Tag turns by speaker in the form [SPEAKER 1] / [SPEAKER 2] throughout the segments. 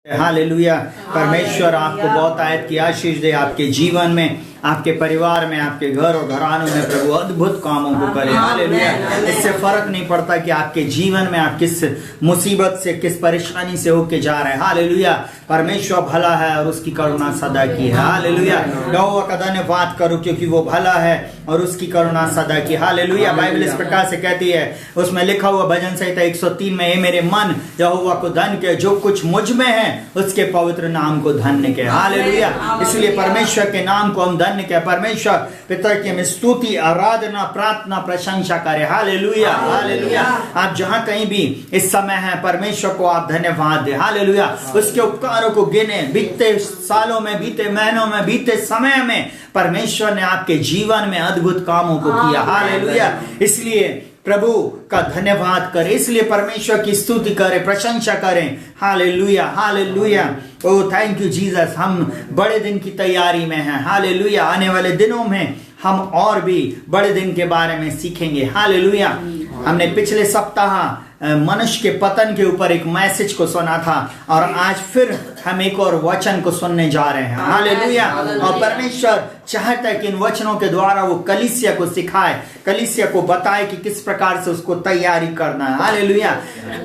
[SPEAKER 1] Hallelujah. परमेश्वर आपको बहुत आयत की आशीष दे, आपके जीवन में, आपके परिवार में, आपके घर और घरानों में प्रभु अद्भुत कामों को करे। हालेलुया। इससे फर्क नहीं पड़ता कि आपके जीवन में आप किस मुसीबत से, किस परेशानी से होके जा रहे हैं। हालेलुया। परमेश्वर भला है और उसकी करुणा सदा की है। हालेलुया। यहोवा का धन्यवाद करो क्योंकि वो भला है और उसकी करुणा सदा की। हालेलुया। बाइबल इस प्रकार से कहती है, उसमें लिखा हुआ भजन संहिता 103 में, ये मेरे मन यहोवा को धन्य के, जो कुछ मुझ में है उसके पवित्र नाम को धन्य के। हालेलुया। इसलिए परमेश्वर के नाम को हम धन्य के, परमेश्वर पिता की हम स्तुति, आराधना, प्रार्थना, प्रशंसा करें। हालेलुया। हालेलुया। आप जहां कहीं भी इस समय हैं, परमेश्वर को आप धन्यवाद दें। हालेलुया। उसके उपकारों को गिने, बीते सालों में, बीते महीनों में, बीते समय में परमेश्वर ने आपके जीवन में अद्भुत कामों को किया। हालेलुया। इसलिए प्रभु का धन्यवाद करें, इसलिए परमेश्वर की स्तुति करें, प्रशंसा करें। Hallelujah. Hallelujah. Oh thank you Jesus. हम बड़े दिन की तैयारी में हैं। हालेलुया। आने वाले दिनों में हम और भी बड़े दिन के बारे में सीखेंगे। हालेलुया। हमने पिछले सप्ताह मनुष्य के पतन के ऊपर एक मैसेज को सुना था और आज फिर हम एक और वचन को सुनने जा रहे हैं। हालेलुया। और परमेश्वर चाहता है कि इन वचनों के द्वारा वो कलीसिया को सिखाए, कलीसिया को बताए कि किस प्रकार से उसको तैयारी करना है। हालेलुया।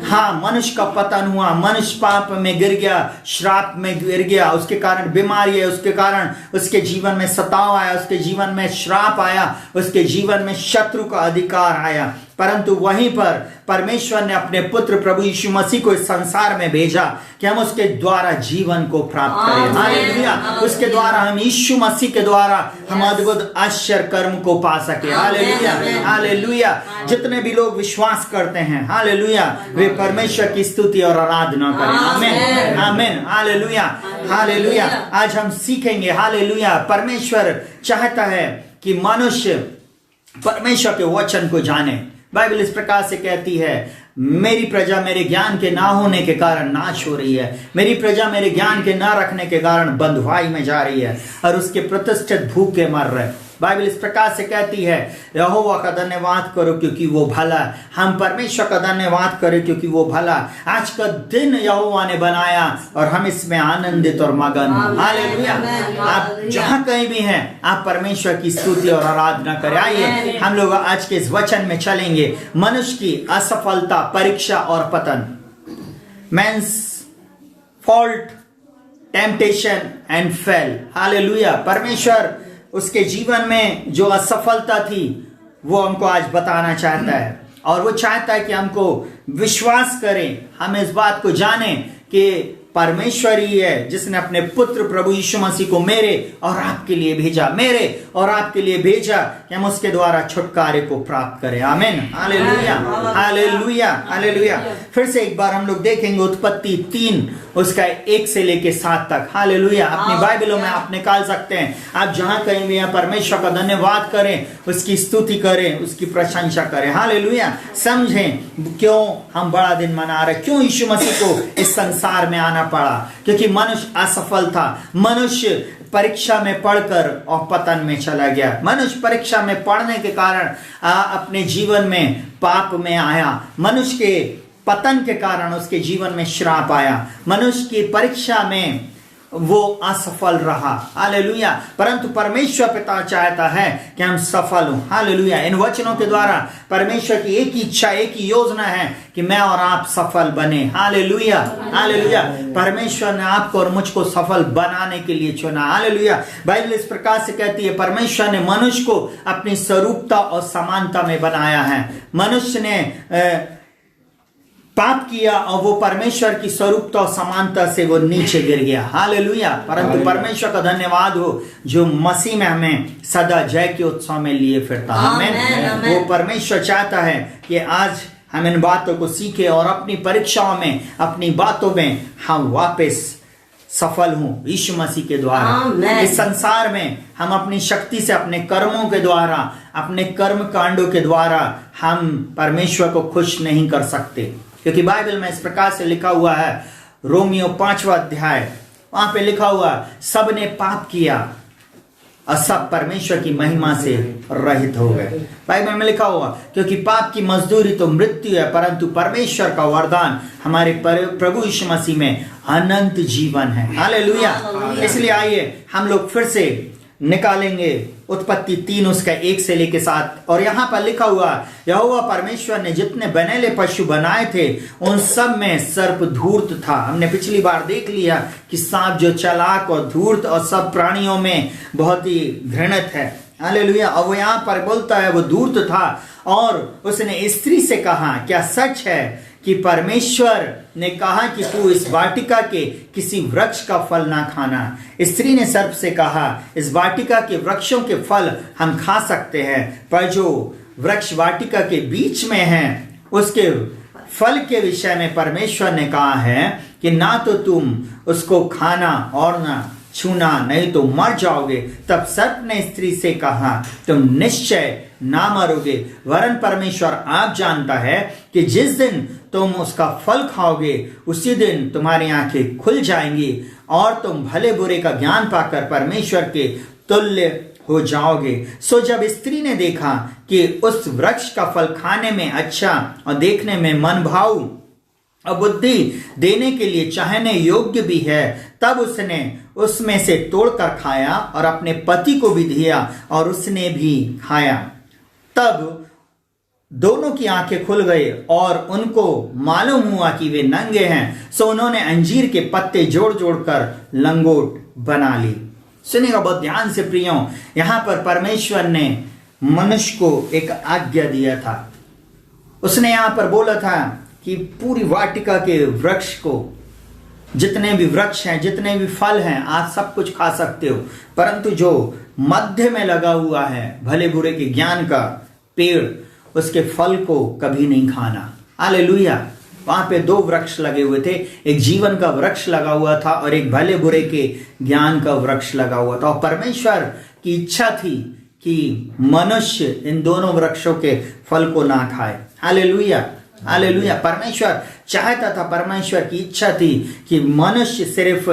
[SPEAKER 1] हाँ, मनुष्य का पतन हुआ, मनुष्य पाप में गिर गया, श्राप में गिर गया, उसके कारण बीमारी है, उसके कारण उसके जीवन में सताव आया, उसके जीवन में श्राप आया, उसके जीवन में शत्रु का अधिकार आया। परंतु वहीं पर परमेश्वर ने अपने पुत्र प्रभु यीशु मसीह को इस संसार में भेजा कि हम उसके द्वारा जीवन को प्राप्त करें। हालेलुया। उसके द्वारा हम यीशु मसीह के द्वारा हम अद्भुत आश्चर्य कर्म को पा सके। हालेलुया। हालेलुया। जितने भी लोग विश्वास करते हैं, हालेलुया, वे परमेश्वर की स्तुति और आराधना करें। आमीन। आमीन। हालेलुया। हालेलुया। आज हम सीखेंगे, हालेलुया, परमेश्वर चाहता है कि मनुष्य परमेश्वर के वचन को जाने। बाइबल इस प्रकार से कहती है, मेरी प्रजा मेरे ज्ञान के ना होने के कारण नाश हो रही है, मेरी प्रजा मेरे ज्ञान के ना रखने के कारण बंधुआई में जा रही है और उसके प्रतिष्ठित भूखे मर रहे। बाइबल इस प्रकार से कहती है, यहोवा का धन्यवाद करो क्योंकि वो भला। हम परमेश्वर का धन्यवाद करें क्योंकि वो भला। आज का दिन यहोवा ने बनाया और हम इसमें आनंदित और मगन हो। हालेलुया। आप जहां कहीं भी हैं, आप परमेश्वर की स्तुति और आराधना करें। आइए हम लोग आज के इस वचन में चलेंगे। मनुष्य की असफलता, परीक्षा और पतन। Man's fault, temptation and fail. Hallelujah. परमेश्वर उसके जीवन में जो असफलता थी वो हमको आज बताना चाहता है और वो चाहता है कि हमको विश्वास करें, हम इस बात को जानें कि परमेश्वर ही है जिसने अपने पुत्र प्रभु यीशु मसीह को मेरे और आपके लिए भेजा, मेरे और आपके लिए भेजा कि हम उसके द्वारा छुटकारे को प्राप्त करें। आमीन। हालेलुया। हालेलुया। हालेलुया। फिर से एक बार हम लोग देखेंगे उत्पत्ति 3 उसका 1 से लेके 7 तक। हालेलुया। अपनी बाइबलों में आप निकाल सकते हैं। आप जहां कहीं भी हैं, परमेश्वर का धन्यवाद करें, उसकी स्तुति करें, उसकी प्रशंसा करें। हालेलुया। समझें क्यों हम बड़ा दिन मना रहे, क्यों यीशु मसीह को इस संसार में आना पड़ा। क्योंकि मनुष्य असफल था, मनुष्य परीक्षा में पढ़कर और पतन में चला गया। मनुष्य परीक्षा में पढ़ने के कारण अपने जीवन में पाप में आया। मनुष्य के पतन के कारण उसके जीवन में श्राप आया। मनुष्य की परीक्षा में वो असफल रहा। हालेलुया। परंतु परमेश्वर पिता चाहता है कि हम सफल हों। हालेलुया। इन वचनों के द्वारा परमेश्वर की एक ही इच्छा, एक ही योजना है कि मैं और आप सफल बने। हालेलुया। हालेलुया। परमेश्वर ने आपको और मुझको सफल बनाने के लिए चुना। हालेलुया। बाइबल इस प्रकार से कहती है, परमेश्वर ने मनुष्य को अपनी स्वरूपता और समानता में बनाया है। मनुष्य ने पाप किया और वो परमेश्वर की स्वरूपता और समानता से वो नीचे गिर गया। हालेलुया। परंतु परमेश्वर का धन्यवाद हो जो मसीह में हमें सदा जय के उत्सव में लिए फिरता। आमीन। वो परमेश्वर चाहता है कि आज हम इन बातों को सीखें और अपनी परीक्षाओं में, अपनी बातों में हम वापस सफल हूं यीशु मसीह के द्वारा। इस संसार में हम अपनी शक्ति से, अपने कर्मों के द्वारा, अपने कर्म कांडों के द्वारा हम परमेश्वर को खुश नहीं कर सकते। क्योंकि बाइबल में इस प्रकार से लिखा हुआ है, रोमियो 5वां अध्याय, वहां पे लिखा हुआ, सबने पाप किया और सब परमेश्वर की महिमा से रहित हो गए। बाइबल में लिखा हुआ, क्योंकि पाप की मजदूरी तो मृत्यु है, परंतु परमेश्वर का वरदान हमारे प्रभु यीशु मसीह में अनंत जीवन है। हालेलुया। इसलिए आइए हम लोग फिर से निकालेंगे उत्पत्ति 3 उसका 1 से लेके 7। और यहाँ पर लिखा हुआ, यहोवा परमेश्वर ने जितने बनेले पशु बनाए थे उन सब में सर्प धूर्त था। हमने पिछली बार देख लिया कि सांप जो चालाक और धूर्त और सब प्राणियों में बहुत ही घृणित है। हालेलुया। और वो यहाँ पर बोलता है वो धूर्त था और उसने स्त्री से कहा, क्या सच है कि परमेश्वर ने कहा कि तू इस वाटिका के किसी वृक्ष का फल ना खाना? स्त्री ने सर्प से कहा, इस वाटिका के वृक्षों के फल हम खा सकते हैं, पर जो वृक्ष वाटिका के बीच में है उसके फल के विषय में परमेश्वर ने कहा है कि ना तो तुम उसको खाना और ना छूना, नहीं तो मर जाओगे। तब सर्प ने स्त्री से कहा, तुम निश्चय ना मरोगे, वरन परमेश्वर आप जानता है कि जिस दिन तुम उसका फल खाओगे उसी दिन तुम्हारी आंखें खुल जाएंगी और तुम भले बुरे का ज्ञान पाकर परमेश्वर के तुल्य हो जाओगे। सो जब स्त्री ने देखा कि उस वृक्ष का फल खाने में अच्छा और देखने में मन भाऊ और बुद्धि देने के लिए चाहने योग्य भी है, तब उसने उसमें से तोड़कर खाया और अपने पति को भी दिया और उसने भी खाया। तब दोनों की आंखें खुल गई और उनको मालूम हुआ कि वे नंगे हैं। सो उन्होंने अंजीर के पत्ते जोड़ जोड़ कर लंगोट बना ली। सुनिएगा बहुत ध्यान से प्रियों, यहां पर परमेश्वर ने मनुष्य को एक आज्ञा दिया था। उसने यहां पर बोला था कि पूरी वाटिका के वृक्ष को, जितने भी वृक्ष हैं, जितने भी फल हैं, आप सब कुछ खा सकते हो, परंतु जो मध्य में लगा हुआ है भले बुरे के ज्ञान का पेड़, उसके फल को कभी नहीं खाना। हालेलुया। वहां पे 2 वृक्ष लगे हुए थे, एक जीवन का वृक्ष लगा हुआ था और एक भले बुरे के ज्ञान का वृक्ष लगा हुआ था। और परमेश्वर की इच्छा थी कि मनुष्य इन दोनों वृक्षों के फल को ना खाए। हालेलुया। हालेलुया। परमेश्वर चाहता था, परमेश्वर की इच्छा थी कि मनुष्य सिर्फ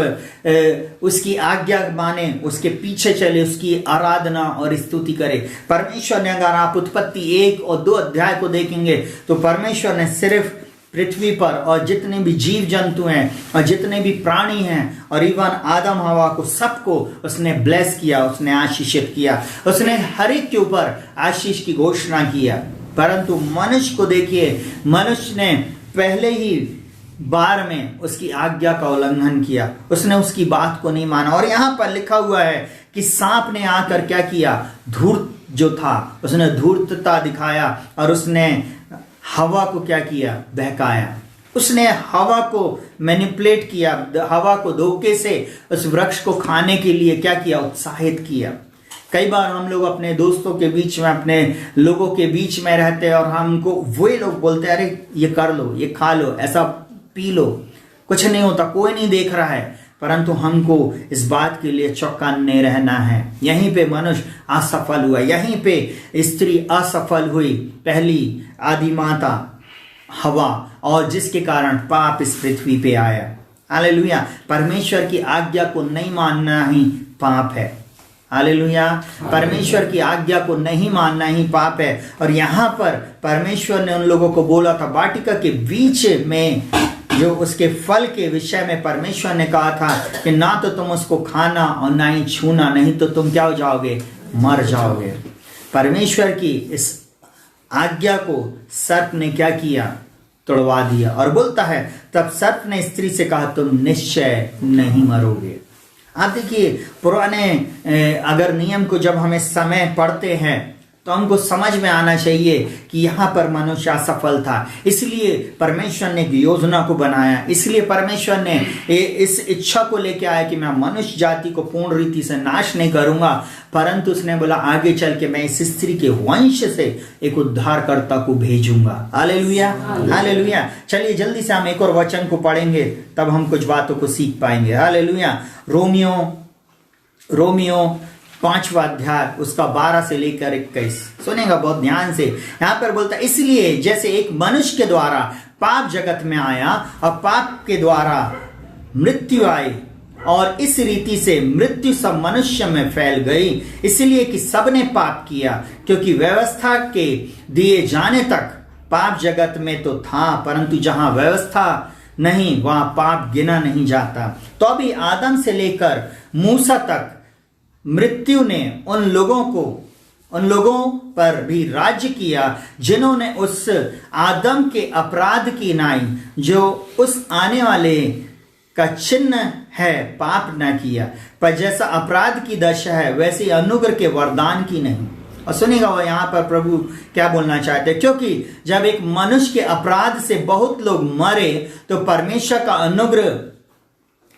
[SPEAKER 1] उसकी आज्ञा माने, उसके पीछे चले, उसकी आराधना और स्तुति करे। परमेश्वर ने, अगर आप उत्पत्ति 1 और 2 अध्याय को देखेंगे तो परमेश्वर ने सिर्फ पृथ्वी पर और जितने भी जीव जंतु हैं और जितने भी प्राणी हैं और इवन आदम हवा को, सबको उसने ब्लेस किया, उसने आशीषित किया, उसने हर एक के ऊपर आशीष की घोषणा किया। परंतु मनुष्य को देखिए, मनुष्य ने पहले ही बार में उसकी आज्ञा का उल्लंघन किया, उसने उसकी बात को नहीं माना। और यहां पर लिखा हुआ है कि सांप ने आकर क्या किया, धूर्त जो था उसने धूर्तता दिखाया और उसने हवा को क्या किया, बहकाया। उसने हवा को मैनिपुलेट किया, हवा को धोखे से उस वृक्ष को खाने के लिए क्या किया, उत्साहित किया। कई बार हम लोग अपने दोस्तों के बीच में, अपने लोगों के बीच में रहते हैं और हमको वही लोग बोलते हैं, अरे ये कर लो, ये खा लो, ऐसा पी लो, कुछ नहीं होता, कोई नहीं देख रहा है। परंतु हमको इस बात के लिए चौकन्ने रहना है। यहीं पे मनुष्य असफल हुआ, यहीं पे स्त्री असफल हुई, पहली आदि माता हवा, और जिसके कारण पाप इस पृथ्वी पे आया। हालेलुया। परमेश्वर की आज्ञा को नहीं मानना ही पाप है। हालेलुया। परमेश्वर की आज्ञा को नहीं मानना ही पाप है। और यहाँ पर परमेश्वर ने उन लोगों को बोला था, वाटिका के बीच में जो उसके फल के विषय में परमेश्वर ने कहा था कि ना तो तुम उसको खाना और ना ही छूना, नहीं तो तुम क्या हो जाओगे, मर जाओगे। परमेश्वर की इस आज्ञा को सर्प ने क्या किया, तोड़वा दिया। और बोलता है, तब सर्प ने स्त्री से कहा, तुम निश्चय नहीं मरोगे। आप देखिए, पुराने अगर नियम को जब हमें समय पढ़ते हैं तो हमको समझ में आना चाहिए कि यहाँ पर मनुष्य असफल था, इसलिए परमेश्वर ने एक योजना को बनाया, इसलिए परमेश्वर ने इस इच्छा को लेके आया कि मैं मनुष्य जाति को पूर्ण रीति से नाश नहीं करूंगा, परंतु उसने बोला आगे चल के मैं इस स्त्री के वंश से एक उद्धारकर्ता को भेजूंगा। हालेलुया। हालेलुया। चलिए जल्दी से हम एक और वचन को पढ़ेंगे, तब हम कुछ बातों को सीख पाएंगे। हालेलुया। रोमियो 5वां अध्याय उसका 12 से लेकर 21 सुनेगा बहुत ध्यान से। यहां पर बोलता है, इसलिए जैसे एक मनुष्य के द्वारा पाप जगत में आया और पाप के द्वारा मृत्यु आई, और इस रीति से मृत्यु सब मनुष्य में फैल गई, इसलिए कि सबने पाप किया, क्योंकि व्यवस्था के दिए जाने तक पाप जगत में तो था, परंतु जहां व्यवस्था नहीं वहां पाप गिना नहीं जाता। तो अभी आदम से लेकर मूसा तक मृत्यु ने उन लोगों पर भी राज्य किया जिन्होंने उस आदम के अपराध की नाई, जो उस आने वाले का चिन्ह है, पाप न किया। पर जैसा अपराध की दशा है वैसे अनुग्रह के वरदान की नहीं। और सुनिएगा वो यहाँ पर प्रभु क्या बोलना चाहते हैं, क्योंकि जब एक मनुष्य के अपराध से बहुत लोग मरे तो परमेश्वर का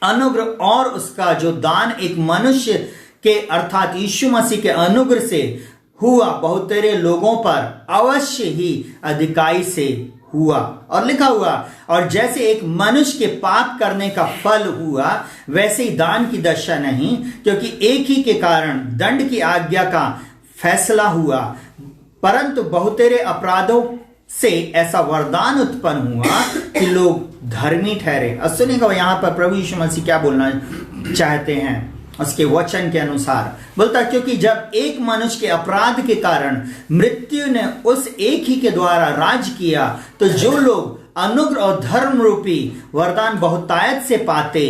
[SPEAKER 1] अनुग्रह और उसका जो दान एक मनुष्य के अर्थात यीशु मसीह के अनुग्रह से हुआ, बहुत तेरे लोगों पर अवश्य ही अधिकाई से हुआ। और लिखा हुआ, और जैसे एक मनुष्य के पाप करने का फल हुआ वैसे ही दान की दशा नहीं, क्योंकि एक ही के कारण दंड की आज्ञा का फैसला हुआ, परंतु बहुतेरे अपराधों से ऐसा वरदान उत्पन्न हुआ कि लोग धर्मी ठहरे। और सुनिएगा यहाँ पर प्रभु यीशु मसीह क्या बोलना चाहते हैं उसके वचन के अनुसार। बोलता, क्योंकि जब एक मनुष्य के अपराध के कारण मृत्यु ने उस एक ही के द्वारा राज किया, तो जो लोग अनुग्रह और धर्म रूपी वरदान बहुतायत से पाते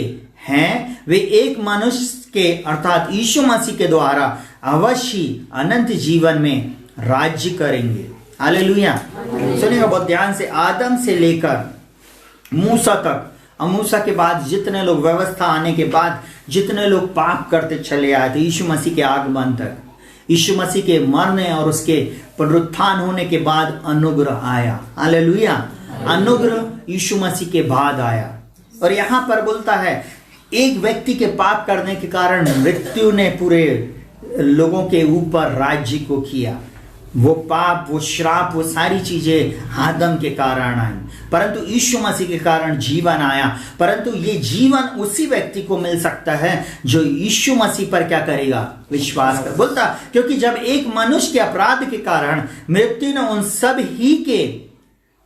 [SPEAKER 1] हैं वे एक मनुष्य के अर्थात यीशु मसीह के द्वारा अवश्य अनंत जीवन में राज्य करेंगे। हालेलुया। सुनिएगा बहुत ध्यान से, आदम से लेकर मूसा तक, और मूसा के बाद जितने लोग, व्यवस्था आने के बाद जितने लोग पाप करते चले आए थे, यीशु मसीह के आगमन तक, यीशु मसीह के मरने और उसके पुनरुत्थान होने के बाद अनुग्रह आया। हालेलुया। अनुग्रह यीशु मसीह के बाद आया। और यहां पर बोलता है, एक व्यक्ति के पाप करने के कारण मृत्यु ने पूरे लोगों के ऊपर राज्य को किया। वो पाप, वो श्राप, वो सारी चीजें आदम के कारण आई, परंतु यीशु मसीह के कारण जीवन आया। परंतु ये जीवन उसी व्यक्ति को मिल सकता है जो यीशु मसीह पर क्या करेगा, विश्वास कर। बोलता, क्योंकि जब एक मनुष्य के अपराध के कारण मृत्यु ने उन सब ही के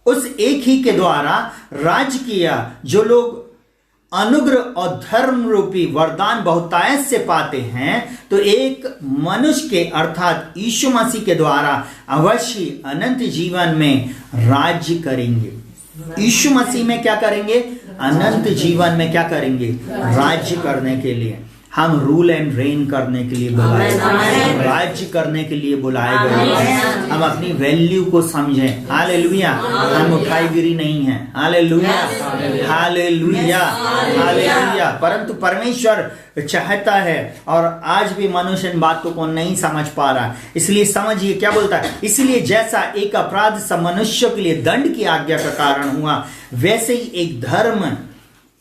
[SPEAKER 1] उस एक ही के द्वारा राज किया, जो लोग अनुग्रह और धर्म रूपी वरदान बहुतायत से पाते हैं, तो एक मनुष्य के अर्थात यीशु मसीह के द्वारा अवश्य अनंत जीवन में राज्य करेंगे। यीशु मसीह में क्या करेंगे, अनंत जीवन में क्या करेंगे, राज्य करने के लिए। हम रूल एंड रेन करने के लिए बुलाए गए, राज्य करने के लिए बुलाए गए। हम अपनी वैल्यू को समझें। हालेलुया। हम उठाईगिरी नहीं है। Hallelujah, hallelujah, hallelujah. परंतु परमेश्वर चाहता है, और आज भी मनुष्य इन बातों को नहीं समझ पा रहा, इसलिए समझिए क्या बोलता है। इसलिए जैसा एक अपराध सब मनुष्यों के लिए दंड की आज्ञा का कारण हुआ, वैसे ही एक धर्म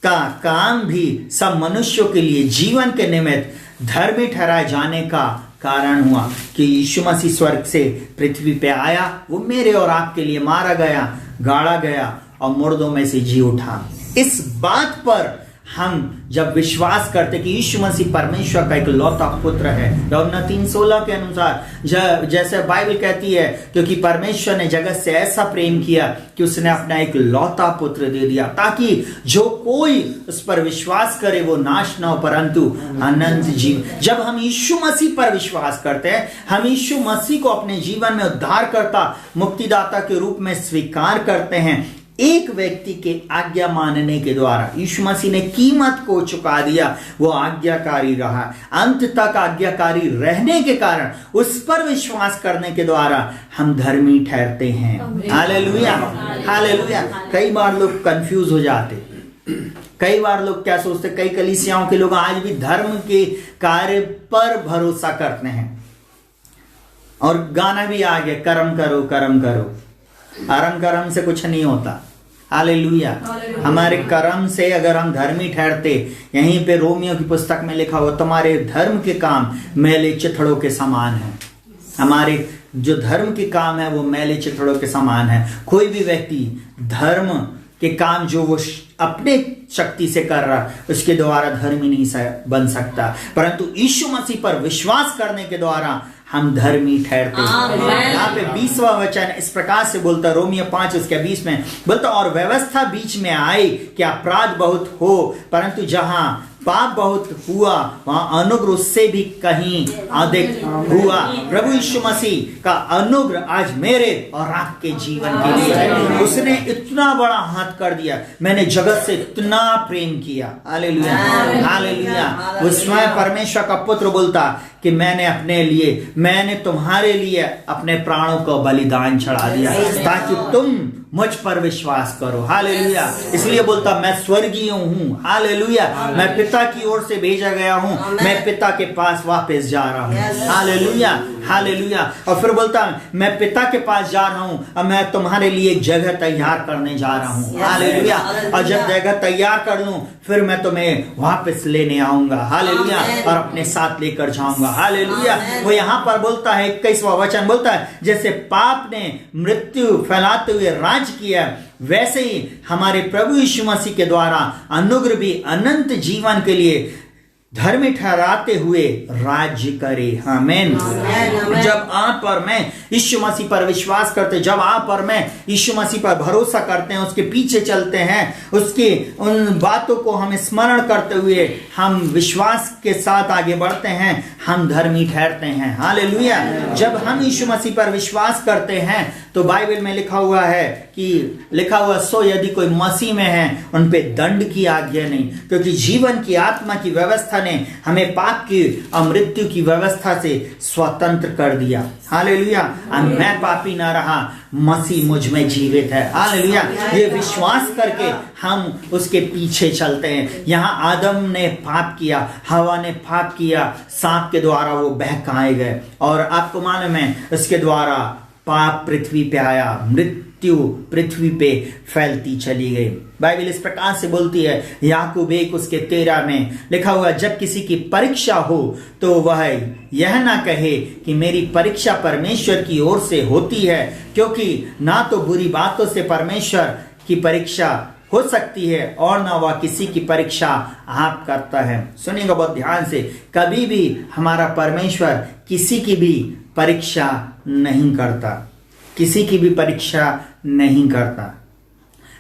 [SPEAKER 1] का काम भी सब मनुष्यों के लिए जीवन के निमित्त धर्मी ठहराए जाने का कारण हुआ, कि यीशु मसीह स्वर्ग से पृथ्वी पे आया, वो मेरे और आपके लिए मारा गया, गाड़ा गया और मुर्दों में से जी उठा। इस बात पर हम जब विश्वास करते कि यीशु मसीह परमेश्वर का एक लौता पुत्र है, यूहन्ना 3:16 के अनुसार, जैसे बाइबल कहती है, क्योंकि परमेश्वर ने जगत से ऐसा प्रेम किया कि उसने अपना एक लौता पुत्र दे दिया, ताकि जो कोई उस पर विश्वास करे वो नाश न हो परंतु अनंत जीव। जब हम यीशु मसीह पर विश्वास करते हैं, हम यीशु मसीह को अपने जीवन में उद्धारकर्ता, मुक्तिदाता के रूप में स्वीकार करते हैं, एक व्यक्ति के आज्ञा मानने के द्वारा यीशु मसीह ने कीमत को चुका दिया, वो आज्ञाकारी रहा, अंत तक आज्ञाकारी रहने के कारण उस पर विश्वास करने के द्वारा हम धर्मी ठहरते हैं। Hallelujah, hallelujah. कई बार लोग कंफ्यूज हो जाते, कई बार लोग क्या सोचते, कई कलीसियाओं के लोग आज भी धर्म के कार्य पर भरोसा करते हैं, और गाना भी आ गया, कर्म करो कर्म करो। कर्म कर्म से कुछ नहीं होता। हालेलुया। हमारे कर्म से अगर हम धर्मी ठहरते, यहीं पे रोमियो की पुस्तक में लिखा हुआ, तुम्हारे धर्म के काम मैले चिथड़ों के समान है। हमारे जो धर्म के काम है वो मैले चिथड़ों के समान है। कोई भी व्यक्ति धर्म के काम जो वो अपने शक्ति से कर रहा, उसके द्वारा धर्मी नहीं बन सकता, परंतु यीशु मसीह पर विश्वास करने के द्वारा हम धर्मी ठहरते हैं। यहाँ पे 20वां वचन इस प्रकार से बोलता, रोमियो 5:20 में बोलता, और व्यवस्था बीच में आई कि अपराध बहुत हो, परंतु जहां पाप बहुत हुआ, वहां अनुग्रह उससे भी कहीं अधिक हुआ। प्रभु यीशु मसीह का अनुग्रह आज मेरे और आपके जीवन के लिए है। उसने इतना बड़ा हाथ कर दिया, मैंने जगत से इतना प्रेम किया। Hallelujah, hallelujah. वो स्वयं परमेश्वर का पुत्र बोलता कि मैंने तुम्हारे लिए अपने प्राणों को बलिदान चढ़ा दिया ताकि तुम मुझ पर विश्वास करो। हालेलुया। इसलिए बोलता मैं स्वर्गीय हूँ। हालेलुया। मैं पिता की ओर से भेजा गया हूँ, मैं पिता के पास वापस जा रहा हूँ। Hallelujah, hallelujah. और फिर बोलता मैं पिता के पास जा रहा हूँ और मैं तुम्हारे लिए एक जगह तैयार करने जा रहा हूँ। हालेलुया। और जब जगह तैयार कर लूं फिर मैं तुम्हें वापस लेने आऊंगा। हालेलुया। और अपने साथ लेकर जाऊंगा। हालेलुया। वो यहाँ पर बोलता है 21वां वचन बोलता है जैसे पाप ने मृत्यु फैलाते हुए राज किया, वैसे ही हमारे प्रभु यीशु मसीह के द्वारा अनुग्रह भी अनंत जीवन के लिए धर्मी ठहराते हुए राज्य करे। आमीन। जब आप और मैं यीशु मसीह पर विश्वास करते, जब आप और मैं यीशु मसीह पर भरोसा करते हैं, उसके पीछे चलते हैं, उसकी उन बातों को हम स्मरण करते हुए हम विश्वास के साथ आगे बढ़ते हैं, हम धर्मी ठहरते हैं। हालेलुया। जब हम यीशु मसीह पर विश्वास करते हैं तो बाइबल में लिखा हुआ सो यदि कोई मसीह में है उन पे दंड की आज्ञा नहीं, क्योंकि जीवन की आत्मा की व्यवस्था ने हमें पाप की और मृत्यु की व्यवस्था से स्वतंत्र कर दिया। हालेलुया। मैं पापी ना रहा, मसीह मुझ में जीवित है। हालेलुया। ये विश्वास करके हम उसके पीछे चलते हैं। यहाँ आदम ने पाप किया, हवा ने पाप किया, सांप के द्वारा वो बहकाए गए और आपको मालूम है इसके द्वारा पाप पृथ्वी पे आया, मृत्यु पृथ्वी पे फैलती चली गई। बाइबल इस प्रकार से बोलती है, याकूब 1:13 में लिखा हुआ जब किसी की परीक्षा हो तो वह यह ना कहे कि मेरी परीक्षा परमेश्वर की ओर से होती है, क्योंकि ना तो बुरी बातों से परमेश्वर की परीक्षा हो सकती है और ना वह किसी की परीक्षा आप करता है। सुनिएगा बहुत ध्यान से, कभी भी हमारा परमेश्वर किसी की भी परीक्षा नहीं करता, किसी की भी परीक्षा नहीं करता।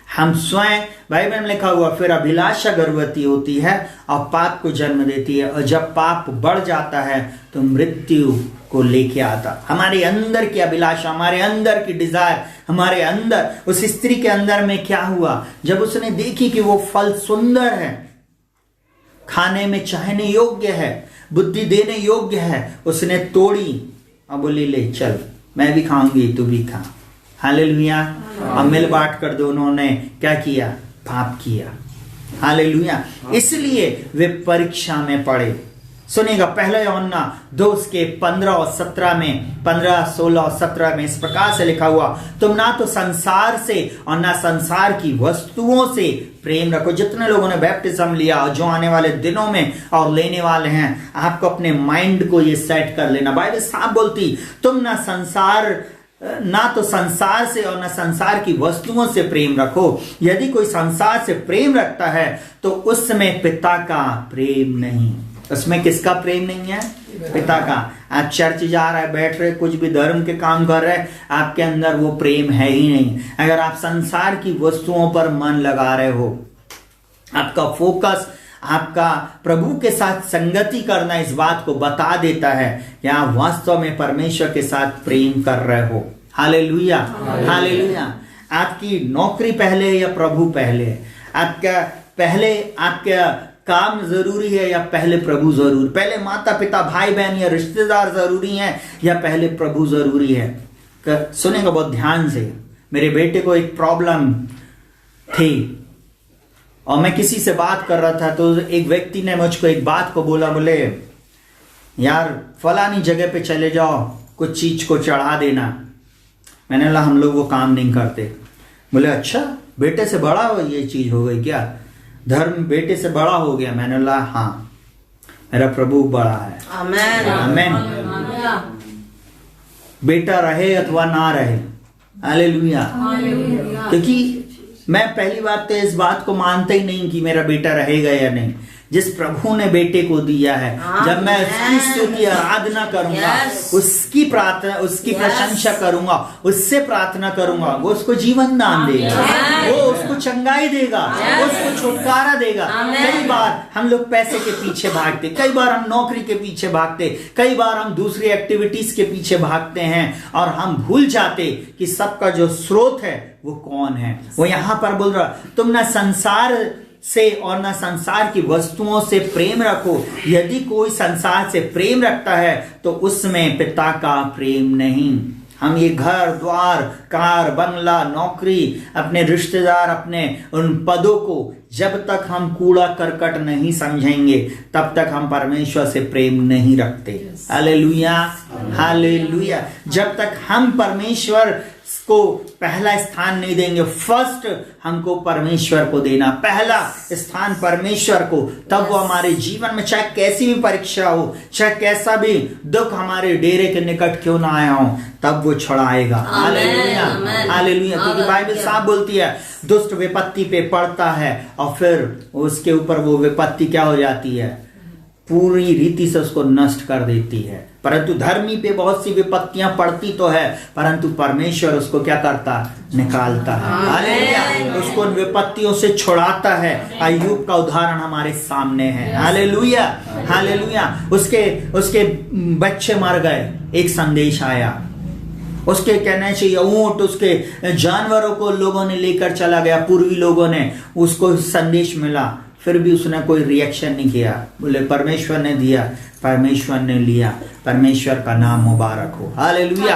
[SPEAKER 1] हम स्वयं, बाइबल में लिखा हुआ फिर अभिलाषा गर्भवती होती है और पाप को जन्म देती है, और जब पाप बढ़ जाता है तो मृत्यु को लेके आता। हमारे अंदर की अभिलाषा, हमारे अंदर की डिजायर, हमारे अंदर, उस स्त्री के अंदर में क्या हुआ, जब उसने देखी कि वो फल सुंदर है, खाने में चाहने योग्य है, बुद्धि देने योग्य है, उसने तोड़ी और बोली ले चल मैं भी खाऊंगी तू भी खा। हालेलुया। और मिल बांट कर दोनों ने क्या किया, पाप किया। हालेलुया। इसलिए वे परीक्षा में पड़े। सुनिएगा 1 यूहन्ना 2:15 और 17 में, 15, 16 और 17 में इस प्रकार से लिखा हुआ, तुम ना तो संसार से और ना संसार की वस्तुओं से प्रेम रखो। जितने लोगों ने बैप्टिज्म लिया और जो आने वाले दिनों में और लेने वाले हैं, आपको अपने माइंड को ये सेट कर लेना। बाइबल साफ बोलती तुम ना तो संसार से और ना संसार की वस्तुओं से प्रेम रखो। यदि कोई संसार से प्रेम रखता है तो उसमें पिता का प्रेम नहीं। उसमें किसका प्रेम नहीं है? पिता का। आप चर्च जा रहे, बैठ रहे, कुछ भी धर्म के काम कर रहे, आपके अंदर वो प्रेम है ही नहीं। अगर आप संसार की वस्तुओं पर मन लगा रहे हो, आपका फोकस, आपका प्रभु के साथ संगति करना इस बात को बता देता है कि आप वास्तव में परमेश्वर के साथ प्रेम कर रहे हो। Hallelujah, hallelujah. आपकी नौकरी पहले या प्रभु पहले? आपका काम जरूरी है या पहले प्रभु जरूरी? पहले माता पिता, भाई बहन या रिश्तेदार जरूरी हैं या पहले प्रभु जरूरी है? सुनेगा बहुत ध्यान से। मेरे बेटे को एक प्रॉब्लम थी और मैं किसी से बात कर रहा था तो एक व्यक्ति ने मुझको एक बात को बोला, बोले यार फलानी जगह पे चले जाओ, कुछ चीज को चढ़ा देना। मैंने बोला हम लोग वो काम नहीं करते। बोले अच्छा, बेटे से बड़ा हो ये चीज हो गई क्या? धर्म बेटे से बड़ा हो गया? मैंने बोला हाँ, मेरा प्रभु बड़ा है। आमेन, आमेन। बेटा रहे अथवा ना रहे, हालेलुया। क्योंकि मैं पहली बात तो इस बात को मानता ही नहीं कि मेरा बेटा रहेगा या नहीं, जिस प्रभु ने बेटे को दिया है, जब मैं उसकी स्तुति आराधना करूंगा, उसकी प्रार्थना, उसकी प्रशंसा करूंगा, उससे प्रार्थना करूंगा, वो उसको जीवन दान देगा, वो उसको चंगाई देगा, वो उसको छुटकारा देगा। कई बार हम लोग पैसे के पीछे भागते, कई बार हम नौकरी के पीछे भागते, कई बार हम दूसरी एक्टिविटीज के पीछे भागते हैं और हम भूल जाते कि सबका जो स्रोत है वो कौन है। वो यहां पर बोल रहा, तुम ना संसार से और न संसार की वस्तुओं से प्रेम रखो, यदि कोई संसार से प्रेम रखता है तो उसमें पिता का प्रेम नहीं। हम ये घर द्वार, कार, बंगला, नौकरी, अपने रिश्तेदार, अपने उन पदों को जब तक हम कूड़ा करकट नहीं समझेंगे तब तक हम परमेश्वर से प्रेम नहीं रखते। Hallelujah, hallelujah. जब तक हम परमेश्वर को पहला स्थान नहीं देंगे, फर्स्ट हमको परमेश्वर को देना, पहला स्थान परमेश्वर को, तब वो हमारे जीवन में चाहे कैसी भी परीक्षा हो, चाहे कैसा भी दुख हमारे डेरे के निकट क्यों ना आया हो, तब वो छुड़ाएगा। Hallelujah, hallelujah. क्योंकि बाइबल साफ बोलती है, दुष्ट विपत्ति पे पड़ता है और फिर उसके ऊपर वो विपत्ति क्या हो जाती है, पूरी रीति से उसको नष्ट कर देती है। परंतु धर्मी पे बहुत सी विपत्तियां पड़ती तो है, परंतु परमेश्वर उसको क्या करता, निकालता है। हालेलुया, उसको उन विपत्तियों से छुड़ाता है। अय्यूब का उदाहरण हमारे सामने है। Hallelujah, hallelujah. उसके बच्चे मर गए, एक संदेश आया, उसके कहने चाहिए ऊंट, उसके जानवरों को लोगों ने लेकर चला गया, पूर्वी लोगों ने, उसको संदेश मिला, फिर भी उसने कोई रिएक्शन नहीं किया। बोले परमेश्वर ने दिया, परमेश्वर ने लिया, परमेश्वर का नाम मुबारक हो। हालेलुया।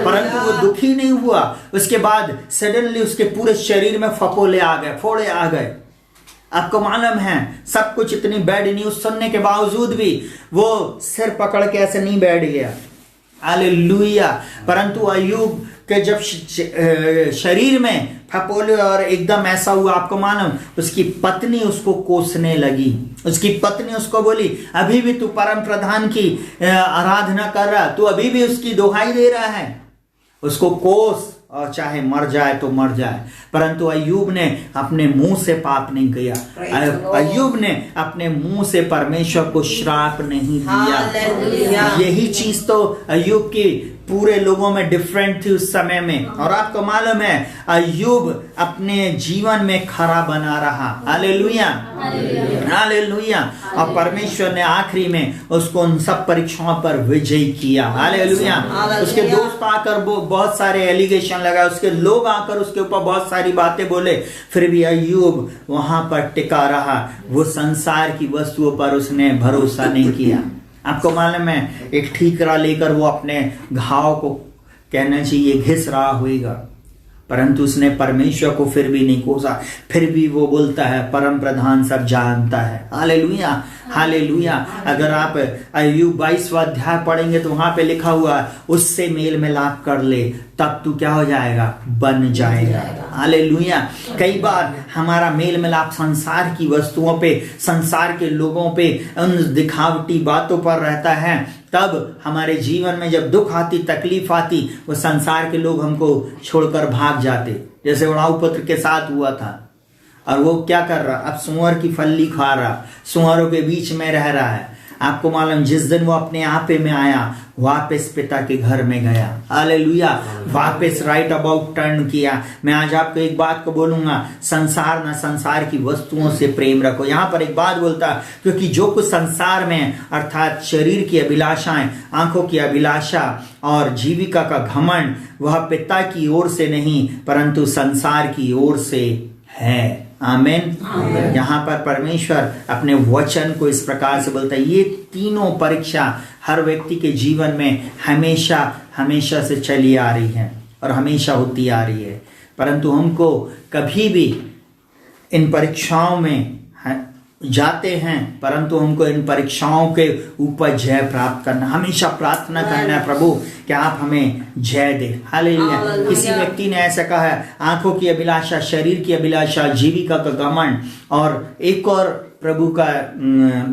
[SPEAKER 1] परंतु वो दुखी नहीं हुआ। उसके बाद सडनली उसके पूरे शरीर में फपोले आ गए, फोड़े आ गए। आपको मालूम है, सब कुछ इतनी बैड न्यूज सुनने के बावजूद भी वो सिर पकड़ के ऐसे नहीं बैठ गया। हालेलुया। परंतु अय्यूब के जब शरीर में फपोले और एकदम ऐसा हुआ, आपको मालूम, उसकी पत्नी उसको कोसने लगी। उसकी पत्नी उसको बोली, अभी भी तू परम प्रधान की आराधना कर रहा, तू अभी भी उसकी दुहाई दे रहा है, उसको कोस और चाहे मर जाए तो मर जाए। परंतु अय्यूब ने अपने मुंह से पाप नहीं किया, अय्यूब ने अपने मुंह से परमेश्वर को श्राप नहीं दिया। यही चीज तो अय्यूब की पूरे लोगों में डिफरेंट थी उस समय में। और आपको मालूम है, अय्यूब अपने जीवन में खरा बना रहा। Hallelujah, hallelujah. और परमेश्वर ने आखिरी में उसको उन सब परीक्षाओं पर विजय किया। हालेलुया। उसके दोस्त आकर बहुत सारे एलिगेशन लगाए, उसके लोग आकर उसके ऊपर बहुत सारी बातें बोले, फिर भी अय्यूब वहां पर टिका रहा। वो संसार की वस्तुओं पर उसने भरोसा नहीं किया। आपको मालूम है, एक ठीकरा लेकर वो अपने घाव को कहना चाहिए घिस रहा होगा, परंतु उसने परमेश्वर को फिर भी नहीं कोसा। फिर भी वो बोलता है, परम प्रधान सब जानता है। Hallelujah, hallelujah. अगर आप अय्यूब 22वां अध्याय पढ़ेंगे तो वहां पे लिखा हुआ है, उससे मेल मिलाप कर ले, तब तू क्या हो जाएगा, बन जाएगा। हालेलुया। कई बार हमारा मेल मिलाप संसार की वस्तुओं पे, संसार के लोगों पे, उन दिखावटी बातों पर रहता है। तब हमारे जीवन में जब दुख आती, तकलीफ आती, वो संसार के लोग हमको छोड़कर भाग जाते। जैसे उड़ाऊ पुत्र के साथ हुआ था। और वो क्या कर रहा, अब सुअर की फल्ली खा रहा, सुअरों के बीच में रह रहा है। आपको मालूम, जिस दिन वो अपने आपे में आया, वापस पिता के घर में गया। हालेलुया। वापस राइट अबाउट टर्न किया। मैं आज आपको एक बात को बोलूंगा, संसार न संसार की वस्तुओं से प्रेम रखो। यहाँ पर एक बात बोलता, क्योंकि जो कुछ संसार में, अर्थात शरीर की अभिलाषाएं, आंखों की अभिलाषा और जीविका का घमंड, वह पिता की ओर से नहीं परंतु संसार की ओर से है। आमीन। यहाँ पर परमेश्वर अपने वचन को इस प्रकार से बोलता है। ये तीनों परीक्षा हर व्यक्ति के जीवन में हमेशा हमेशा से चली आ रही है और हमेशा होती आ रही है, परंतु हमको कभी भी इन परीक्षाओं में जाते हैं, परंतु हमको इन परीक्षाओं के ऊपर जय प्राप्त करना, हमेशा प्रार्थना करना है, प्रभु कि आप हमें जय दे। हालेलुया। किसी व्यक्ति ने ऐसा कहा है, आंखों की अभिलाषा, शरीर की अभिलाषा, जीविका का घमंड, और एक और प्रभु का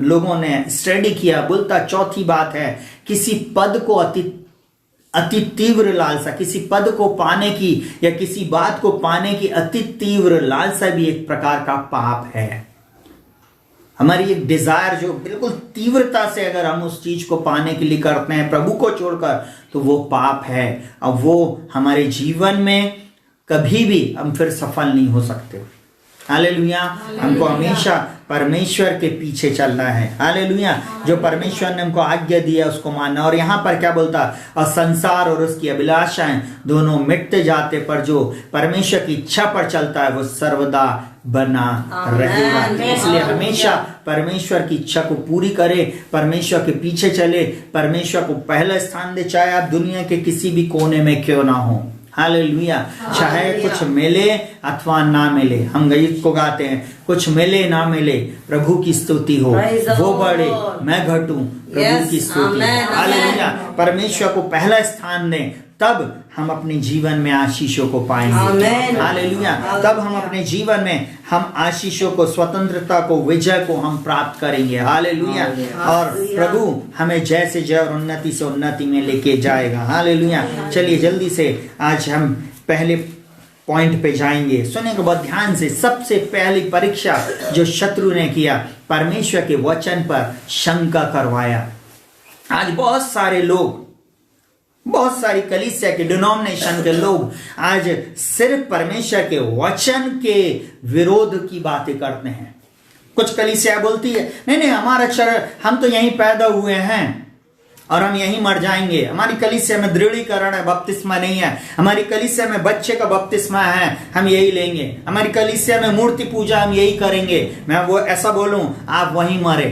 [SPEAKER 1] लोगों ने स्टडी किया, बोलता चौथी बात है, किसी पद को अति तीव्र लालसा, किसी पद को पाने की या किसी बात को पाने की अति तीव्र लालसा भी एक प्रकार का पाप है। हमारी एक डिजायर जो बिल्कुल तीव्रता से अगर हम उस चीज को पाने के लिए करते हैं प्रभु को छोड़कर, तो वो पाप है। अब वो हमारे जीवन में कभी भी हम फिर सफल नहीं हो सकते। हालेलुया। हमको हमेशा परमेश्वर के पीछे चलना है। हालेलुया। जो परमेश्वर ने हमको आज्ञा दिया उसको मानना। और यहाँ पर क्या बोलता, और संसार और उसकी अभिलाषाएं दोनों मिटते जाते, पर जो परमेश्वर की इच्छा पर चलता है वो सर्वदा बना रहेगा। इसलिए हमेशा परमेश्वर की इच्छा को पूरी करे, परमेश्वर के पीछे चले, परमेश्वर को पहला स्थान दे, चाहे आप दुनिया के किसी भी कोने में क्यों ना हो। हालेलुया। चाहे कुछ मिले अथवा ना मिले, हम गीत को गाते हैं, कुछ मिले ना मिले प्रभु की स्तुति हो, वो बढ़े मैं घटूं प्रभु की स्तुति। हालेलुया। परमेश्वर को पहला स्थान दें, तब हम अपने जीवन में आशीषों को पाएंगे। हालेलुया। तब हम अपने जीवन में हम आशीषों को, स्वतंत्रता को, विजय को हम प्राप्त करेंगे। हालेलुया। और प्रभु हमें जय से जय और उन्नति से उन्नति में लेके जाएगा। हालेलुया। चलिए जल्दी से आज हम पहले पॉइंट पे जाएंगे। सुनेंगे बहुत ध्यान से। सबसे पहली परीक्षा जो शत्रु ने किया, परमेश्वर के वचन पर शंका करवाया। आज बहुत सारे लोग, बहुत सारी कलीसिया के डिनोमिनेशन के लोग आज सिर्फ परमेश्वर के वचन के विरोध की बातें करते हैं। कुछ कलीसिया बोलती है नहीं हमारा हम तो यहीं पैदा हुए हैं और हम यहीं मर जाएंगे। हमारी कलीसिया में दृढ़ीकरण है, बपतिस्मा नहीं है। हमारी कलीसिया में बच्चे का बपतिस्मा है, हम यही लेंगे। हमारी कलीसिया में मूर्ति पूजा हम यही करेंगे। मैं वो ऐसा बोलूं, आप वहीं मरे,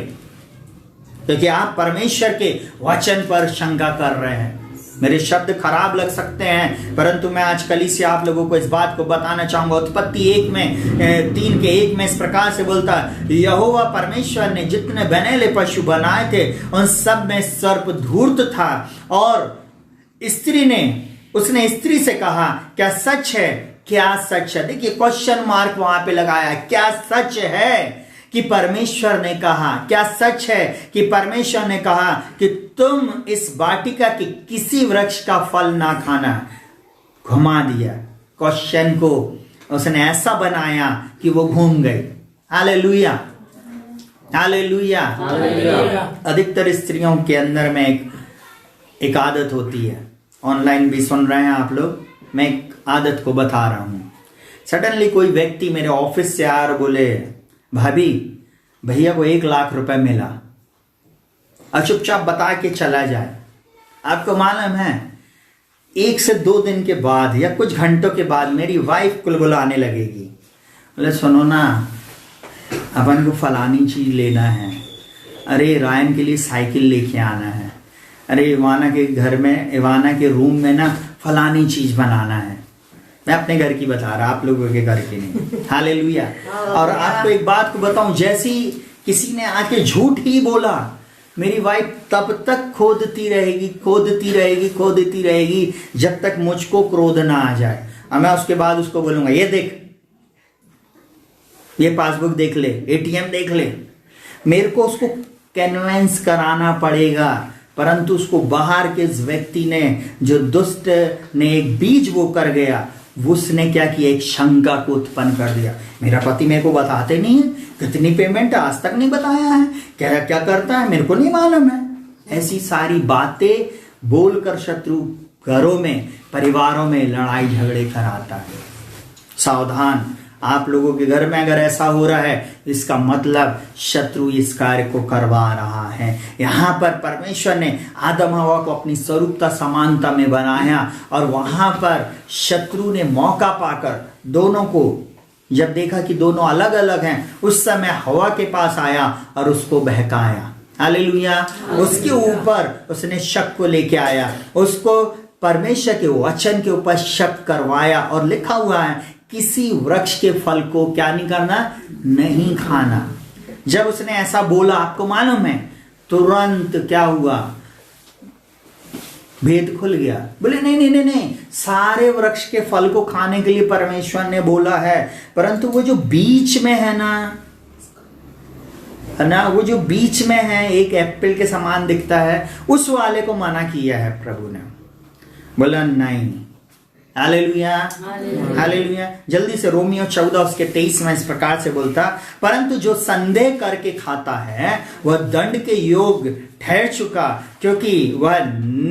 [SPEAKER 1] क्योंकि आप परमेश्वर के वचन पर शंका कर रहे हैं। मेरे शब्द खराब लग सकते हैं, परंतु मैं आज कलीसिया आप लोगों को इस बात को बताना चाहूंगा। उत्पत्ति 3:1 में इस प्रकार से बोलता है, यहोवा परमेश्वर ने जितने बनेले पशु बनाए थे उन सब में सर्प धूर्त था। और उसने स्त्री से कहा, क्या सच है? क्या सच है? देखिए क्वेश्चन मार्क वहां पे लगाया। क्या सच है कि परमेश्वर ने कहा? क्या सच है कि परमेश्वर ने कहा कि तुम इस वाटिका के किसी वृक्ष का फल ना खाना? घुमा दिया क्वेश्चन को, उसने ऐसा बनाया कि वो घूम गई। हालेलुया। हालेलुया। अधिकतर स्त्रियों के अंदर में एक आदत होती है। ऑनलाइन भी सुन रहे हैं आप लोग, मैं एक आदत को बता रहा हूं। सडनली कोई व्यक्ति मेरे ऑफिस से आ और बोले, भाभी भैया को 1 लाख रुपए मिला, और चुपचाप बता के चला जाए। आपको मालूम है 1 से 2 दिन के बाद या कुछ घंटों के बाद मेरी वाइफ कुल बुलाने लगेगी, बोले सुनो ना, अपन को फलानी चीज लेना है, अरे रायन के लिए साइकिल लेके आना है, अरे इवाना के घर में, इवाना के रूम में ना फलानी चीज बनाना है। मैं अपने घर की बता रहा, आप लोगों के घर की नहीं। हालेलुया। और आपको एक बात को बताऊं, जैसी किसी ने आके झूठ ही बोला, मेरी वाइफ तब तक खोदती रहेगी जब तक मुझको क्रोध ना आ जाए। और मैं उसके बाद उसको बोलूंगा, ये देख, ये पासबुक देख ले, एटीएम देख ले। मेरे को उसको कन्विंस कराना पड़ेगा, परंतु उसको बाहर के इस व्यक्ति ने, जो दुष्ट ने एक बीज वो कर गया, उसने क्या किया, एक शंका को उत्पन्न कर दिया। मेरा पति मेरे को बताते नहीं है, कितनी पेमेंट आज तक नहीं बताया है, क्या करता है मेरे को नहीं मालूम है। ऐसी सारी बातें बोलकर शत्रु घरों में, परिवारों में लड़ाई झगड़े कराता है। सावधान, आप लोगों के घर में अगर ऐसा हो रहा है, इसका मतलब शत्रु इस कार्य को करवा रहा है। यहाँ पर परमेश्वर ने आदम हवा को अपनी स्वरूपता समानता में बनाया, और वहां पर शत्रु ने मौका पाकर दोनों को, जब देखा कि दोनों अलग अलग हैं, उस समय हवा के पास आया और उसको बहकाया। हालेलुया। उसके ऊपर उसने शक को लेके आया, उसको परमेश्वर के वचन के ऊपर शक करवाया। और लिखा हुआ है, किसी वृक्ष के फल को क्या नहीं करना, नहीं खाना। जब उसने ऐसा बोला, आपको मालूम है तुरंत क्या हुआ, भेद खुल गया। बोले नहीं, सारे वृक्ष के फल को खाने के लिए परमेश्वर ने बोला है, परंतु वो जो बीच में है ना, वो जो बीच में है, एक एप्पल के समान दिखता है, उस वाले को मना किया है प्रभु ने। बोला नहीं, हालेलुया, हालेलुया। जल्दी से रोमियो 14 उसके 23 में इस प्रकार से बोलता, परंतु जो संदेह करके खाता है वह दंड के योग ठहर चुका, क्योंकि वह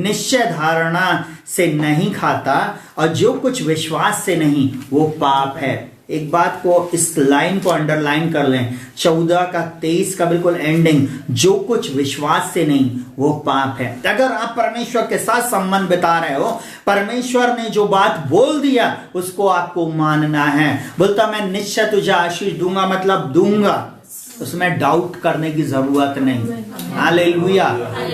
[SPEAKER 1] निश्चय धारणा से नहीं खाता, और जो कुछ विश्वास से नहीं वो पाप है। एक बात को, इस लाइन को अंडरलाइन कर लें, 14 का 23 का बिल्कुल एंडिंग, जो कुछ विश्वास से नहीं वो पाप है। अगर आप परमेश्वर के साथ संबंध बिता रहे हो, परमेश्वर ने जो बात बोल दिया उसको आपको मानना है। बोलता मैं निश्चय तुझे आशीष दूंगा, मतलब दूंगा, उसमें डाउट करने की जरूरत नहीं। Hallelujah,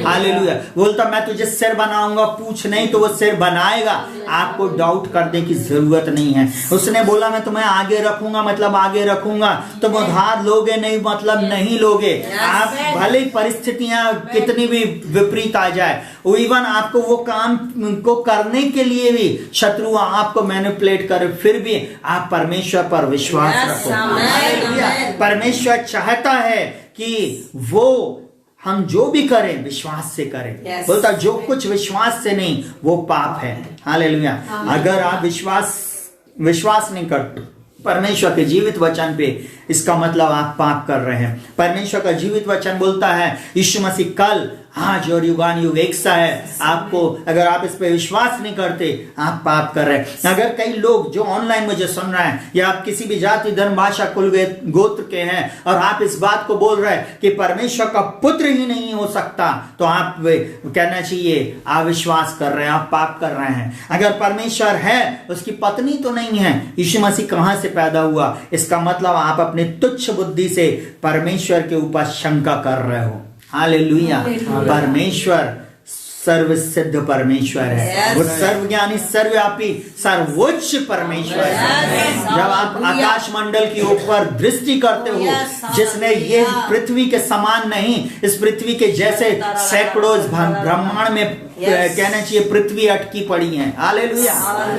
[SPEAKER 1] hallelujah. बोलता मैं तुझे सिर बनाऊंगा, पूछ नहीं तो वो सिर बनाएगा, आपको डाउट करने की जरूरत नहीं है। उसने बोला मैं तुम्हें आगे रखूंगा, मतलब आगे रखूंगा। तुम उधार लोगे नहीं, मतलब नहीं लोगे। आप भले परिस्थितियां कितनी भी विपरीत आ जाए, इवन आपको वो काम को करने के लिए भी शत्रु आपको मैनिपुलेट करे, फिर भी आप परमेश्वर पर विश्वास रखो। हालेलुया। परमेश्वर चाहता है कि वो हम जो भी करें विश्वास से करें। बोलता जो कुछ विश्वास से नहीं वो पाप है। हालेलुया। अगर आप विश्वास नहीं करते परमेश्वर के जीवित वचन पे, इसका मतलब आप पाप कर रहे हैं। परमेश्वर का जीवित वचन बोलता है यीशु मसीह कल आज और युगान युग एक सा है। आपको, अगर आप इस पे विश्वास नहीं करते, आप पाप कर रहे हैं। अगर कई लोग जो ऑनलाइन मुझे सुन रहे हैं, या आप किसी भी जाति धर्म भाषा कुल गोत्र के हैं, और आप इस बात को बोल रहे हैं कि परमेश्वर का पुत्र ही नहीं हो सकता, तो आप कहना चाहिए आप विश्वास कर रहे हैं, आप पाप कर रहे हैं। अगर परमेश्वर है, उसकी पत्नी तो नहीं है, यीशु मसीह कहां से पैदा हुआ, इसका मतलब आप अपने तुच्छ बुद्धि से परमेश्वर के ऊपर शंका कर रहे हो। हालेलुया। परमेश्वर सर्वसिद्ध परमेश्वर है, वो सर्वज्ञानी, सर्वव्यापी, सर्वोच्च परमेश्वर है। जब आप आकाश मंडल के ऊपर दृष्टि करते हो, जिसने ये पृथ्वी के समान नहीं, इस पृथ्वी के जैसे सैकड़ों ब्रह्मांड में कहना चाहिए पृथ्वी अटकी पड़ी है। हालेलुया।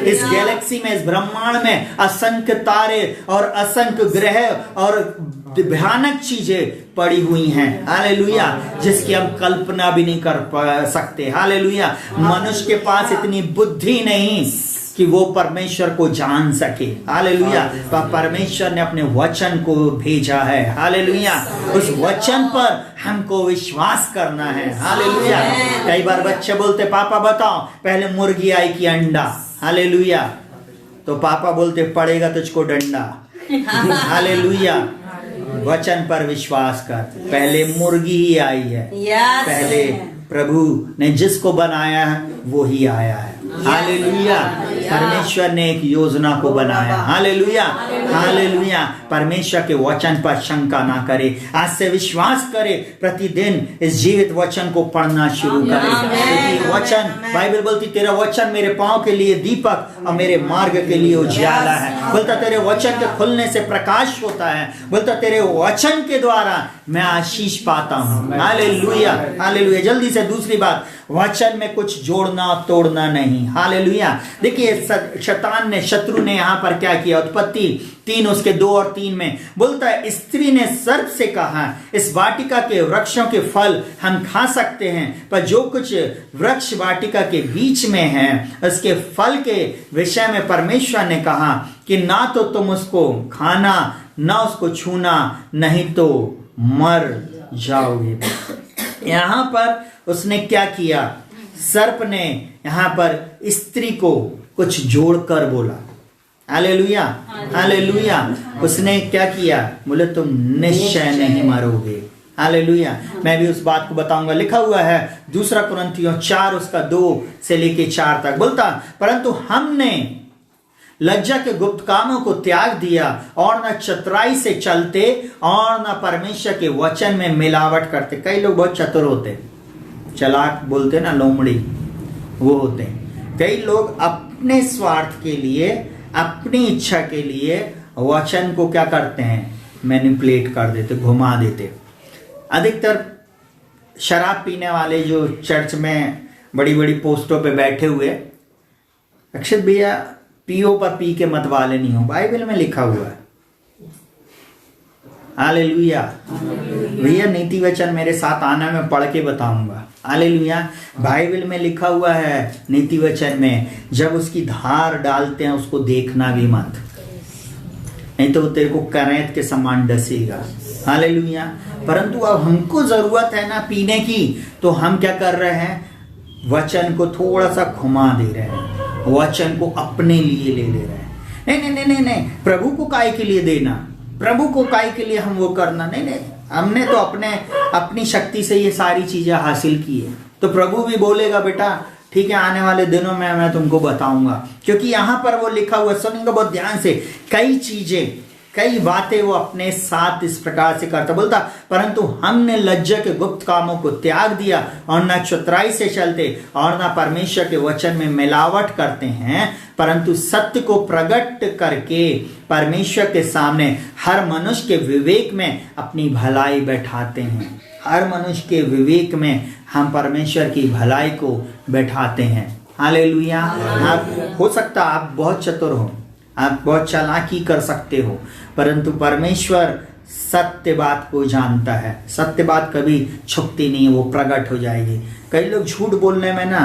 [SPEAKER 1] इस गैलेक्सी में, इस ब्रह्मांड में असंख्य तारे और असंख्य ग्रह और भयानक चीजें पड़ी हुई हैं। हालेलुया। जिसकी हम कल्पना भी नहीं कर सकते। हालेलुया। मनुष्य के पास इतनी बुद्धि नहीं कि वो परमेश्वर को जान सके। हालेलुया। पर परमेश्वर ने अपने वचन को भेजा है। हालेलुया। उस वचन पर हमको विश्वास करना है। हालेलुया। कई बार बच्चे बोलते पापा बताओ पहले मुर्गी आई कि अंडा। हालेलुया। तो पापा बोलते पड़ेगा तुझको डंडा। हालेलुया। वचन पर विश्वास कर, पहले मुर्गी ही आई है। पहले प्रभु ने जिसको बनाया है वो ही आया है। हालेलुया। परमेश्वर ने एक योजना को बनाया। हालेलुया। हालेलुया। परमेश्वर के वचन पर शंका ना करे, आज से विश्वास करे, प्रतिदिन इस जीवित वचन को पढ़ना शुरू करे। क्योंकि वचन, बाइबल बोलती तेरा वचन मेरे पांव के लिए दीपक और मेरे मार्ग के लिए उजियाला है। बोलता तेरे वचन के खुलने से प्रकाश होता है। बोलता तेरे वचन के द्वारा मैं आशीष पाता हूँ। हालेलुया। हालेलुया। जल्दी से दूसरी बात, वचन में कुछ जोड़ना तोड़ना नहीं। हालेलुया। देखिए शैतान ने, शत्रु ने यहाँ पर क्या किया, उत्पत्ति 3 उसके 2 और 3 में बोलता है स्त्री ने सर्प से कहा इस वाटिका के वृक्षों के फल हम खा सकते हैं, पर जो कुछ वृक्ष वाटिका के बीच में है उसके फल के विषय में परमेश्वर ने कहा कि ना तो तुम उसको खाना ना उसको छूना, नहीं तो मर जाओगे। यहां पर उसने क्या किया, सर्प ने यहां पर स्त्री को कुछ जोड़कर बोला। हालेलुया। हालेलुया। उसने क्या किया, बोले तुम निश्चय नहीं मरोगे। हालेलुया। मैं भी उस बात को बताऊंगा। लिखा हुआ है 2 कुरिन्थियों 4 उसका 2 से लेके 4 तक, बोलता परंतु हमने लज्जा के गुप्त कामों को त्याग दिया और न चतुराई से चलते और न परमेश्वर के वचन में मिलावट करते। कई लोग बहुत चतुर होते, चालाक बोलते ना, लोमड़ी, वो होते हैं। कई लोग अपने स्वार्थ के लिए, अपनी इच्छा के लिए वचन को क्या करते हैं, मैनिपुलेट कर देते, घुमा देते। अधिकतर शराब पीने वाले जो चर्च में बड़ी बड़ी पोस्टों पे बैठे हुए, अक्षत भैया पियो पर पी के मत वाले नहीं हो, बाइबल में लिखा हुआ है। हालेलुया। भैया नीति वचन मेरे साथ आना, मैं पढ़ के बताऊंगा। हालेलुया। बाइबल में लिखा हुआ है नीति वचन में, जब उसकी धार डालते हैं उसको देखना भी मत, नहीं तो वो तेरे को करैत के समान डसेगा। हालेलुया। परंतु अब हमको जरूरत है ना पीने की, तो हम क्या कर रहे हैं, वचन को थोड़ा सा घुमा दे रहे हैं, वचन को अपने लिए ले रहे हैं। नहीं नहीं नहीं नहीं, प्रभु को काय के लिए देना, प्रभु को काय के लिए हम वो करना, नहीं नहीं, हमने तो अपनी शक्ति से ये सारी चीजें हासिल की है। तो प्रभु भी बोलेगा बेटा ठीक है, आने वाले दिनों में मैं तुमको बताऊंगा, क्योंकि यहां पर वो लिखा हुआ, सुनेंगे बहुत ध्यान से, कई चीजें, कई बातें वो अपने साथ इस प्रकार से करता, बोलता परंतु हमने लज्जा के गुप्त कामों को त्याग दिया और न चतुराई से चलते और न परमेश्वर के वचन में मिलावट करते हैं, परंतु सत्य को प्रकट करके परमेश्वर के सामने हर मनुष्य के विवेक में अपनी भलाई बैठाते हैं। हर मनुष्य के विवेक में हम परमेश्वर की भलाई को बैठाते हैं। हालेलुया। आप हो सकता आप बहुत चतुर हो, आप बहुत चालाकी कर सकते हो, परंतु परमेश्वर सत्य बात को जानता है। सत्य बात कभी छुपती नहीं, वो प्रकट हो जाएगी। कई लोग झूठ बोलने में ना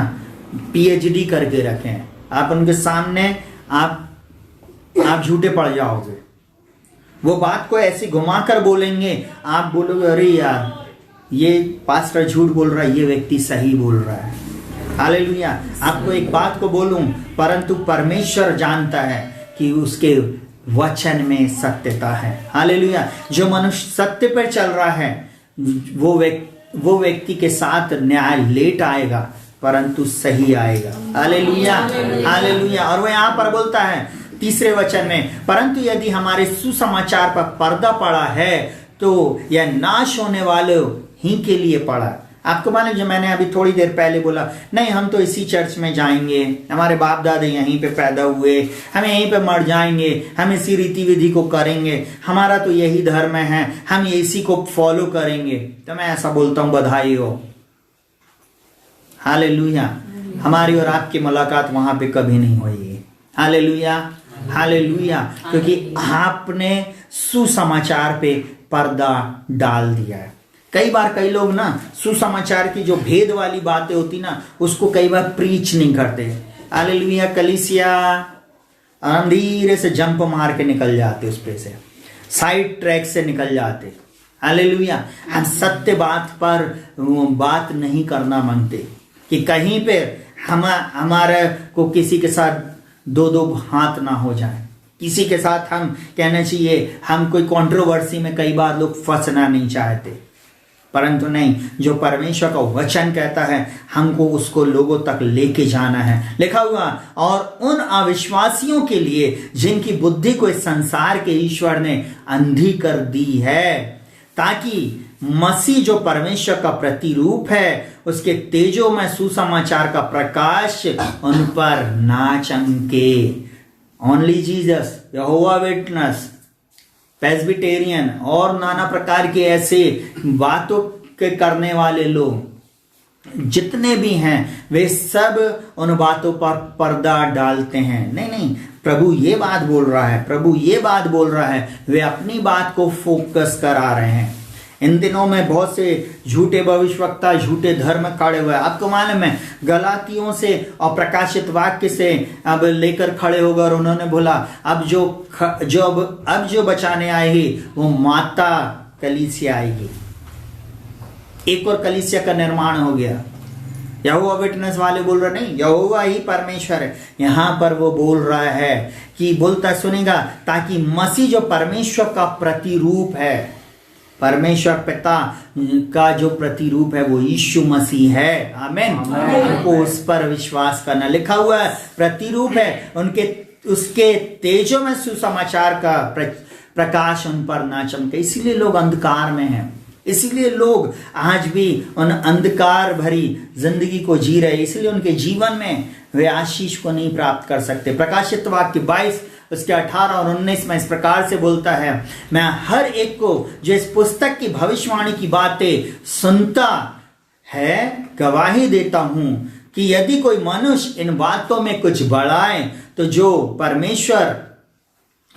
[SPEAKER 1] पीएचडी करके रखे हैं, आप उनके सामने आप झूठे पड़ जाओगे। वो बात को ऐसी घुमाकर बोलेंगे, आप बोलोगे अरे यार ये पास्टर झूठ बोल रहा है, ये व्यक्ति सही बोल रहा है। हालेलुया। आपको एक बात को बोलूं, परंतु परमेश्वर जानता है कि उसके वचन में सत्यता है। हालेलुया। जो मनुष्य सत्य पर चल रहा है वो व्यक्ति के साथ न्याय लेट आएगा, परंतु सही आएगा। हालेलुया। हालेलुया। और वो यहाँ पर बोलता है तीसरे वचन में, परंतु यदि हमारे सुसमाचार पर पर्दा पड़ा है तो यह नाश होने वाले ही के लिए पड़ा। आपको मालूम, जो मैंने अभी थोड़ी देर पहले बोला, नहीं हम तो इसी चर्च में जाएंगे, हमारे बाप दादा यहीं पे पैदा हुए, हम यहीं पे मर जाएंगे, हम इसी रीति विधि को करेंगे, हमारा तो यही धर्म है, हम इसी को फॉलो करेंगे। तो मैं ऐसा बोलता हूं, बधाई हो। हालेलुया। हमारी और आपकी मुलाकात वहां पे कभी नहीं होगी। हालेलुया। हालेलुया। क्योंकि आपने सुसमाचार पे पर्दा डाल दिया है। कई बार कई लोग ना सुसमाचार की जो भेद वाली बातें होती ना, उसको कई बार प्रीच नहीं करते। हालेलुया। कलीसिया धीरे से जंप मार के निकल जाते, उस पे से साइड ट्रैक से निकल जाते। हालेलुया। हम सत्य बात पर बात नहीं करना मांगते कि कहीं पे हमारे को किसी के साथ दो हाथ ना हो जाए, किसी के साथ हम कहना चाहिए, हम कोई कंट्रोवर्सी में कई बार लोग फंसना नहीं चाहते, परंतु नहीं, जो परमेश्वर का वचन कहता है हमको उसको लोगों तक लेके जाना है। लिखा हुआ, और उन अविश्वासियों के लिए जिनकी बुद्धि को इस संसार के ईश्वर ने अंधी कर दी है, ताकि मसीह जो परमेश्वर का प्रतिरूप है उसके तेजो में सुसमाचार का प्रकाश उन पर ना चमके। ओनली जीसस, यहोवा विटनेस, प्रेस्बिटेरियन और नाना प्रकार के ऐसे बातों के करने वाले लोग जितने भी हैं, वे सब उन बातों पर पर्दा डालते हैं। नहीं नहीं, प्रभु ये बात बोल रहा है, प्रभु ये बात बोल रहा है, वे अपनी बात को फोकस करा रहे हैं। इन दिनों में बहुत से झूठे भविष्यवक्ता, झूठे धर्म खड़े हुए। आपको मालूम है, गलातियों से और प्रकाशित वाक्य से अब लेकर खड़े हो गए और उन्होंने बोला अब जो बचाने आएगी वो माता कलीसिया आएगी। एक और कलीसिया का निर्माण हो गया। यहोवा विटनेस वाले बोल रहे नहीं, यहोवा ही परमेश्वर है। यहां पर वो बोल रहा है कि बोलता सुनेगा, ताकि मसीह जो परमेश्वर का प्रतिरूप है, परमेश्वर पिता का जो प्रतिरूप है वो यीशु मसीह है। आमीन। उनको उस पर विश्वास करना। लिखा हुआ है प्रतिरूप है, उसके तेजों में सुसमाचार का प्रकाश उन पर ना चमके। इसीलिए लोग अंधकार में हैं, इसीलिए लोग आज भी उन अंधकार भरी जिंदगी को जी रहे, इसलिए उनके जीवन में वे आशीष को नहीं प्राप्त कर सकते। प्रकाशित वाक्य 22 उसके 18 और 19 में इस प्रकार से बोलता है, मैं हर एक को जो इस पुस्तक की भविष्यवाणी की बातें सुनता है गवाही देता हूं कि यदि कोई मनुष्य इन बातों में कुछ बढ़ाए तो जो परमेश्वर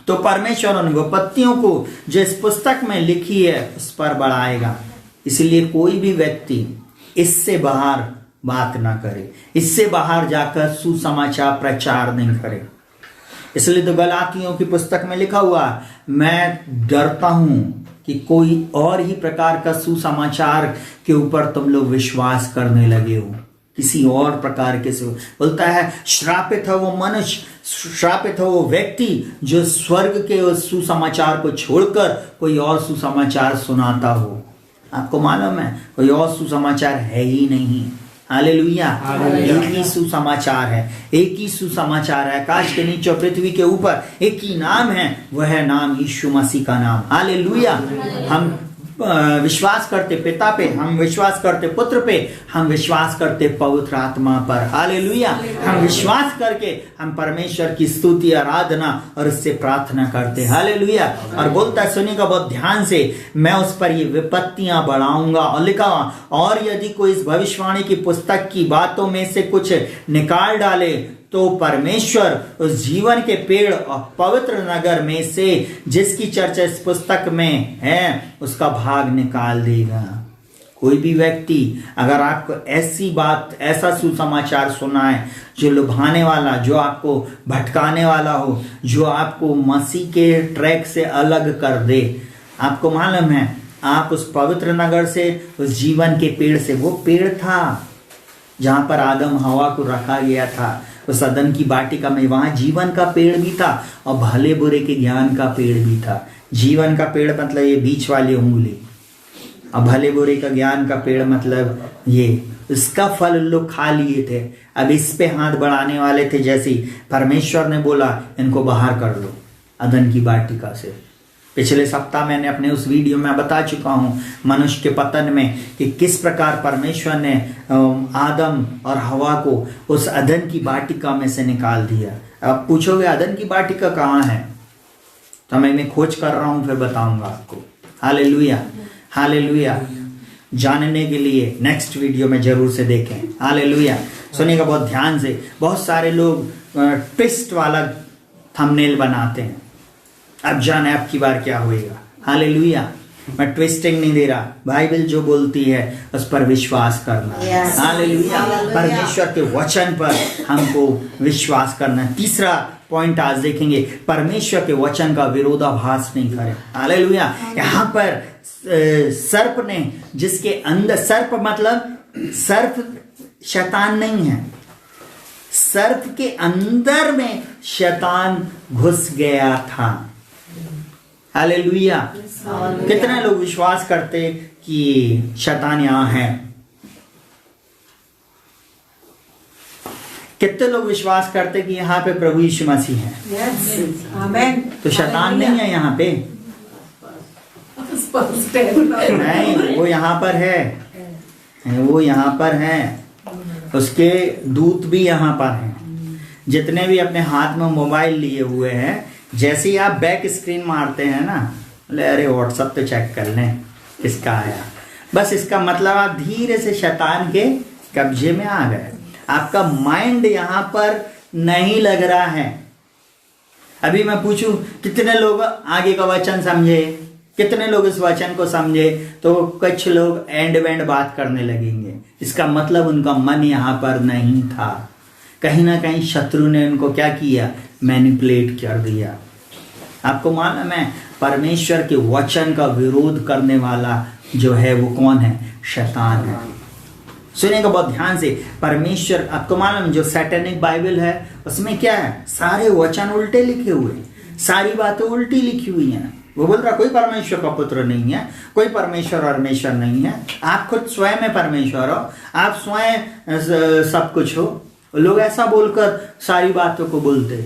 [SPEAKER 1] तो परमेश्वर उन विपत्तियों को जो इस पुस्तक में लिखी है उस पर बढ़ाएगा। इसलिए कोई भी व्यक्ति इससे बाहर बात ना करे, इससे बाहर जाकर सुसमाचार प्रचार नहीं करे। इसलिए तो गलातियों की पुस्तक में लिखा हुआ, मैं डरता हूं कि कोई और ही प्रकार का सुसमाचार के ऊपर तुम लोग विश्वास करने लगे हो, किसी और प्रकार के से। बोलता है श्रापित है वो मनुष्य, श्रापित है वो व्यक्ति जो स्वर्ग के उस सुसमाचार को छोड़कर कोई और सुसमाचार सुनाता हो। आपको मालूम है कोई और सुसमाचार है ही नहीं। हालेलुया। एक ही सुसमाचार है, एक ही सुसमाचार है। आकाश के नीचे और पृथ्वी के ऊपर एक ही नाम है, वह नाम यीशु मसीह का नाम। हालेलुया। हम विश्वास करते पिता पे, हम विश्वास करते पुत्र पे, हम विश्वास करते पवित्र आत्मा पर। हालेलुया। हम विश्वास करके हम परमेश्वर की स्तुति आराधना और उससे प्रार्थना करते। हालेलुया। और बोलता है, सुनिएगा बहुत ध्यान से, मैं उस पर ये विपत्तियां बढ़ाऊंगा। और लिखा, और यदि कोई इस भविष्यवाणी की पुस्तक की बातों में से कुछ निकाल डाले तो परमेश्वर उस जीवन के पेड़ और पवित्र नगर में से जिसकी चर्चा इस पुस्तक में है उसका भाग निकाल देगा। कोई भी व्यक्ति अगर आपको ऐसी बात, ऐसा सुसमाचार सुनाए जो लुभाने वाला, जो आपको भटकाने वाला हो, जो आपको मसीह के ट्रैक से अलग कर दे, आपको मालूम है आप उस पवित्र नगर से, उस जीवन के पेड़ से, वो पेड़ था जहां पर आदम हवा को रखा गया था, उस अदन की वाटिका में, वहां जीवन का पेड़ भी था और भले बुरे के ज्ञान का पेड़ भी था। जीवन का पेड़ मतलब ये बीच वाली उंगली, और भले बुरे का ज्ञान का पेड़ मतलब ये, इसका फल लोग खा लिए थे। अब इस पे हाथ बढ़ाने वाले थे। जैसे परमेश्वर ने बोला इनको बाहर कर लो अदन की वाटिका से। पिछले सप्ताह मैंने अपने उस वीडियो में बता चुका हूं मनुष्य के पतन में कि किस प्रकार परमेश्वर ने आदम और हवा को उस अदन की वाटिका में से निकाल दिया। अब पूछोगे अदन की वाटिका कहाँ है, तो मैं खोज कर रहा हूं, फिर बताऊंगा आपको। हालेलुया। हालेलुया। जानने के लिए नेक्स्ट वीडियो में जरूर से देखें। हालेलुया। सुनिएगा बहुत ध्यान से। बहुत सारे लोग ट्विस्ट वाला थंबनेल बनाते हैं, अब जाने अब की बार क्या होएगा। हालेलुया। मैं ट्विस्टिंग नहीं दे रहा, बाइबल जो बोलती है उस पर विश्वास करना। हालेलुया। परमेश्वर के वचन पर हमको विश्वास करना है। तीसरा पॉइंट आज देखेंगे, परमेश्वर के वचन का विरोधाभास नहीं करें। हालेलुया। यहाँ पर सर्प ने, जिसके अंदर, सर्प मतलब सर्प शैतान नहीं है, सर्प के अंदर में शैतान घुस गया था। हालेलुया। कितने लोग विश्वास करते कि शैतान यहां है? कितने लोग विश्वास करते कि यहाँ पे प्रभु यीशु मसीह है? तो शैतान नहीं है यहाँ पे? नहीं, वो यहाँ पर है, वो यहाँ पर है, उसके दूत भी यहाँ पर हैं। जितने भी अपने हाथ में मोबाइल लिए हुए हैं, जैसे ही आप बैक स्क्रीन मारते हैं ना, अरे व्हाट्सएप तो चेक कर लें किसका आया, बस इसका मतलब आप धीरे से शैतान के कब्जे में आ गए। आपका माइंड यहाँ पर नहीं लग रहा है। अभी मैं पूछूं कितने लोग आगे का वचन समझे, कितने लोग इस वचन को समझे, तो कुछ लोग एंड वेंड बात करने लगेंगे। इसका मतलब उनका मन यहाँ पर नहीं था। कहीं ना कहीं शत्रु ने उनको क्या किया, मैनिपुलेट कर दिया। आपको मालूम है परमेश्वर के वचन का विरोध करने वाला जो है वो कौन है? शैतान है। सुनिएगा बहुत ध्यान से। परमेश्वर, आपको मालूम जो सैटेनिक बाइबल है उसमें क्या है, सारे वचन उल्टे लिखे हुए, सारी बातें उल्टी लिखी हुई हैं। वो बोल रहा कोई परमेश्वर का पुत्र नहीं है, कोई परमेश्वर नहीं है, आप खुद स्वयं में परमेश्वर हो, आप स्वयं सब कुछ हो। लोग ऐसा बोलकर सारी बातों को बोलते,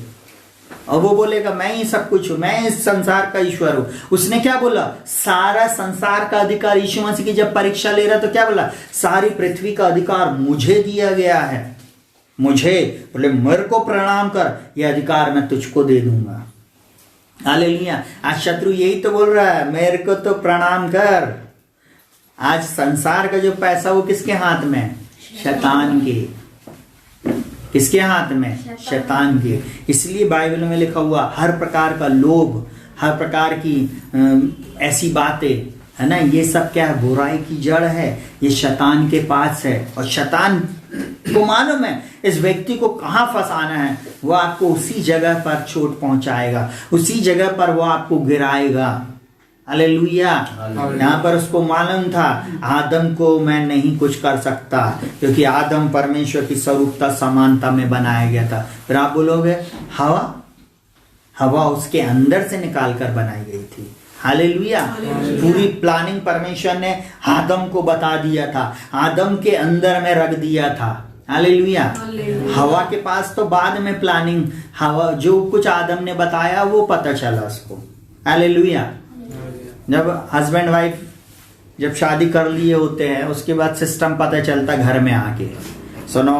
[SPEAKER 1] और वो बोलेगा मैं ही सब कुछ हूं, मैं इस संसार का ईश्वर हूं। उसने क्या बोला, सारा संसार का अधिकार यीशु मसीह की जब परीक्षा ले रहा तो क्या बोला, सारी पृथ्वी का अधिकार मुझे दिया गया है। मुझे बोले मेरे को प्रणाम कर, यह अधिकार मैं तुझको दे दूंगा। हालेलुया। आज शत्रु यही तो बोल रहा है, मेरे को तो प्रणाम कर। आज संसार का जो पैसा वो किसके हाथ में? शैतान के। किसके हाथ में? शैतान के। इसलिए बाइबल में लिखा हुआ हर प्रकार का लोभ, हर प्रकार की ऐसी बातें है ना, ये सब क्या है? बुराई की जड़ है, ये शैतान के पास है। और शैतान को मालूम है इस व्यक्ति को कहाँ फंसाना है, वो आपको उसी जगह पर चोट पहुंचाएगा, उसी जगह पर वो आपको गिराएगा। हालेलुया। यहाँ पर उसको मालूम था आदम को मैं नहीं कुछ कर सकता, क्योंकि आदम परमेश्वर की स्वरूपता समानता में बनाया गया था। फिर आप बोलोगे हवा उसके अंदर से निकाल कर बनाई गई थी। हालेलुया। पूरी प्लानिंग परमेश्वर ने आदम को बता दिया था, आदम के अंदर में रख दिया था। हालेलुया। हवा के पास तो बाद में प्लानिंग, हवा जो कुछ आदम ने बताया वो पता चला उसको। हालेलुया। जब हस्बैंड वाइफ जब शादी कर लिए होते हैं उसके बाद सिस्टम पता चलता घर में आके, सुनो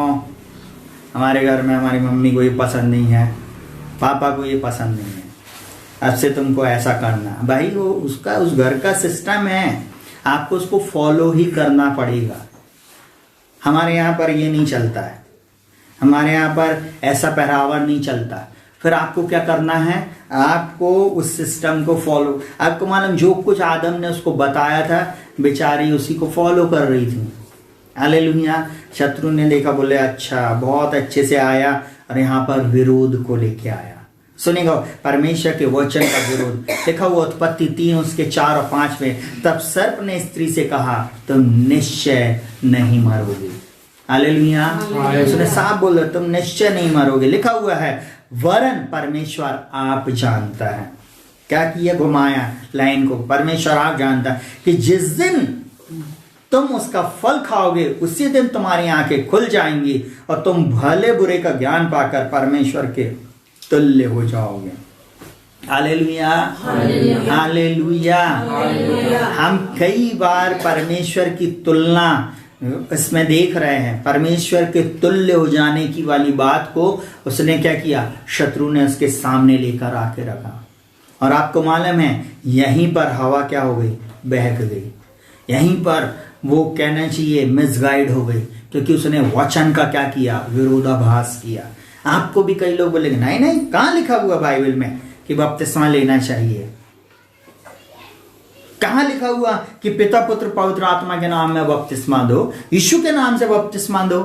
[SPEAKER 1] हमारे घर में हमारी मम्मी को ये पसंद नहीं है, पापा को ये पसंद नहीं है, अब से तुमको ऐसा करना। भाई वो उसका उस घर का सिस्टम है, आपको उसको फॉलो ही करना पड़ेगा। हमारे यहाँ पर ये नहीं चलता है, हमारे यहाँ पर ऐसा पहरावा नहीं चलता। फिर आपको क्या करना है? आपको उस सिस्टम को फॉलो, आपको मालूम जो कुछ आदम ने उसको बताया था बेचारी उसी को फॉलो कर रही थी। हालेलुया। शत्रु ने देखा, बोले अच्छा बहुत अच्छे से आया और यहाँ पर विरोध को लेके आया। सुनेगा परमेश्वर के वचन का विरोध। देखा वो उत्पत्ति 3 उसके 4 और 5 में, तब सर्प ने स्त्री से कहा तुम निश्चय नहीं मरोगे। हालेलुया। उसने साफ बोला तुम निश्चय नहीं मरोगे। लिखा हुआ है वरन परमेश्वर आप जानता है। क्या किया? घुमाया लाइन को। परमेश्वर आप जानता है कि जिस दिन तुम उसका फल खाओगे उसी दिन तुम्हारी आंखें खुल जाएंगी और तुम भले बुरे का ज्ञान पाकर परमेश्वर के तुल्य हो जाओगे। हालेलुया। हालेलुया। हम कई बार परमेश्वर की तुलना इसमें देख रहे हैं। परमेश्वर के तुल्य हो जाने की वाली बात को उसने क्या किया? शत्रु ने उसके सामने लेकर आके रखा। और आपको मालूम है यहीं पर हवा क्या हो गई? बहक गई। यहीं पर वो कहना चाहिए मिसगाइड हो गई, क्योंकि उसने वचन का क्या किया? विरोधाभास किया। आपको भी कई लोग बोलेंगे नहीं नहीं, कहाँ लिखा हुआ बाइबल में कि बपतिस्मा लेना चाहिए? कहाँ लिखा हुआ कि पिता पुत्र पवित्र आत्मा के नाम में बपतिस्मा दो, यीशु के नाम से बपतिस्मा दो?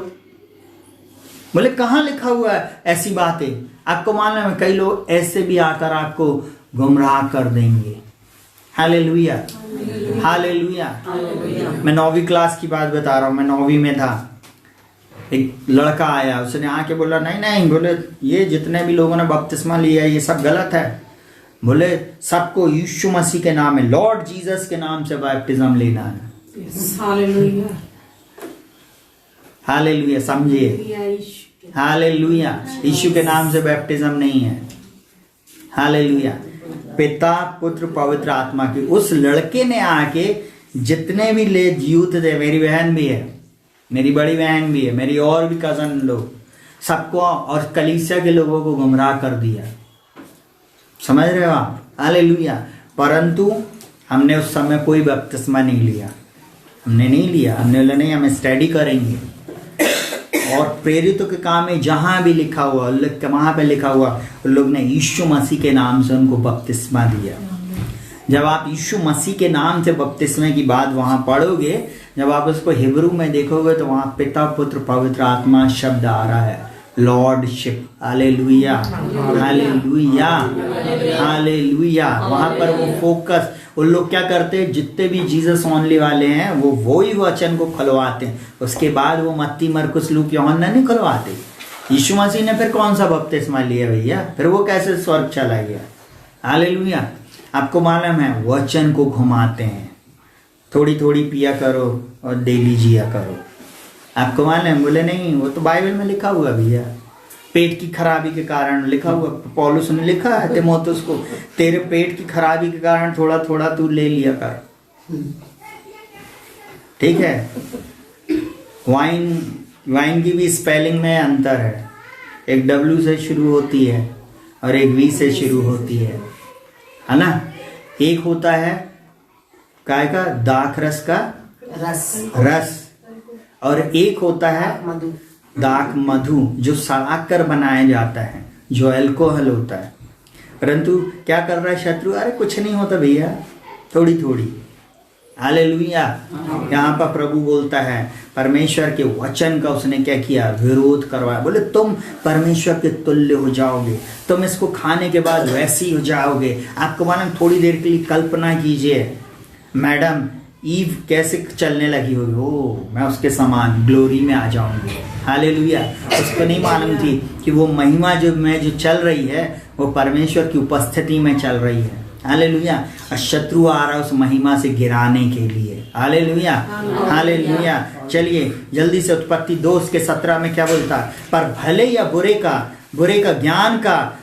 [SPEAKER 1] बोले कहाँ लिखा हुआ है ऐसी बातें? आपको मालूम है कई लोग ऐसे भी आकर आपको गुमराह कर देंगे। हालेलुया। हालेलुया। मैं 9वीं क्लास की बात बता रहा हूँ। मैं 9वीं में था, एक लड़का आया, उसने आके बोला नहीं नहीं, बोले ये जितने भी लोगों ने बपतिस्मा लिया ये सब गलत है। बोले सबको यीशु मसीह के नाम में, लॉर्ड जीसस के नाम से बैप्टिज्म लेना है। हालेलुया। हालेलुया। समझिए, हालेलुया। यीशु के नाम से बैप्टिज्म नहीं है। हालेलुया। पिता पुत्र पवित्र आत्मा की। उस लड़के ने आके जितने भी ले यूथ थे, मेरी बहन भी है, मेरी बड़ी बहन भी है, मेरी और भी कजन लोग, सबको और कलीसिया के लोगों को गुमराह कर दिया। समझ रहे हो आप? हालेलुया। परंतु हमने उस समय कोई बपतिस्मा नहीं लिया। हमने नहीं लिया। हमने बोला नहीं, हम स्टडी करेंगे। और प्रेरितों के काम में जहां भी लिखा हुआ, वहां पे लिखा हुआ, उन लोग ने यीशु मसीह के नाम से उनको बपतिस्मा दिया। जब आप यीशु मसीह के नाम से बपतिस्मे की बात वहां पढ़ोगे, जब आप उसको हिब्रू में देखोगे तो वहां पिता पुत्र पवित्र आत्मा शब्द आ रहा है, लॉर्डशिप। हालेलुया। हालेलुया। हालेलुया। वहां पर वो फोकस, उन लोग क्या करते हैं, जितने भी जीसस ओनली वाले हैं वो ही वचन को खुलवाते हैं। उसके बाद वो मत्ती मरकुस लूक यूहन्ना नहीं खुलवाते। यीशु मसीह ने फिर कौन सा बपतिस्मा लिया भैया? फिर वो कैसे स्वर्ग चला गया? हालेलुया। आपको मालूम है वचन को घुमाते हैं, थोड़ी थोड़ी पिया करो और डेली जिया करो। आपको मालूम? बोले नहीं, वो तो बाइबल में लिखा हुआ भैया, पेट की खराबी के कारण लिखा हुआ। पौलुस ने लिखा है तीमुथियुस को, तेरे पेट की खराबी के कारण थोड़ा थोड़ा तू ले लिया कर। ठीक है। वाइन की भी स्पेलिंग में अंतर है, एक W से शुरू होती है और एक V से शुरू होती है ना? एक होता है काय का? दाख रस का रस। और एक होता है दाक मधु जो सड़ाक कर बनाया जाता है, जो अल्कोहल होता है। परंतु क्या कर रहा है शत्रु? अरे कुछ नहीं होता भैया, थोड़ी थोड़ी। हालेलुया। यहाँ पर प्रभु बोलता है परमेश्वर के वचन का उसने क्या किया? विरोध करवाया। बोले तुम परमेश्वर के तुल्य हो जाओगे, तुम इसको खाने के बाद वैसे ही हो जाओगे। आपको मालूम, थोड़ी देर के लिए कल्पना कीजिए, मैडम ईव कैसे चलने लगी होगी, ओ मैं उसके समान ग्लोरी में आ जाऊंगी। हालेलुया। उसको नहीं मालूम थी कि वो महिमा जो चल रही है वो परमेश्वर की उपस्थिति में चल रही है। हालेलुया। और शत्रु आ रहा है उस महिमा से गिराने के लिए। Hallelujah, hallelujah. चलिए जल्दी से उत्पत्ति 2:17 में क्या बोलता है? पर भले या बुरे का ज्ञान का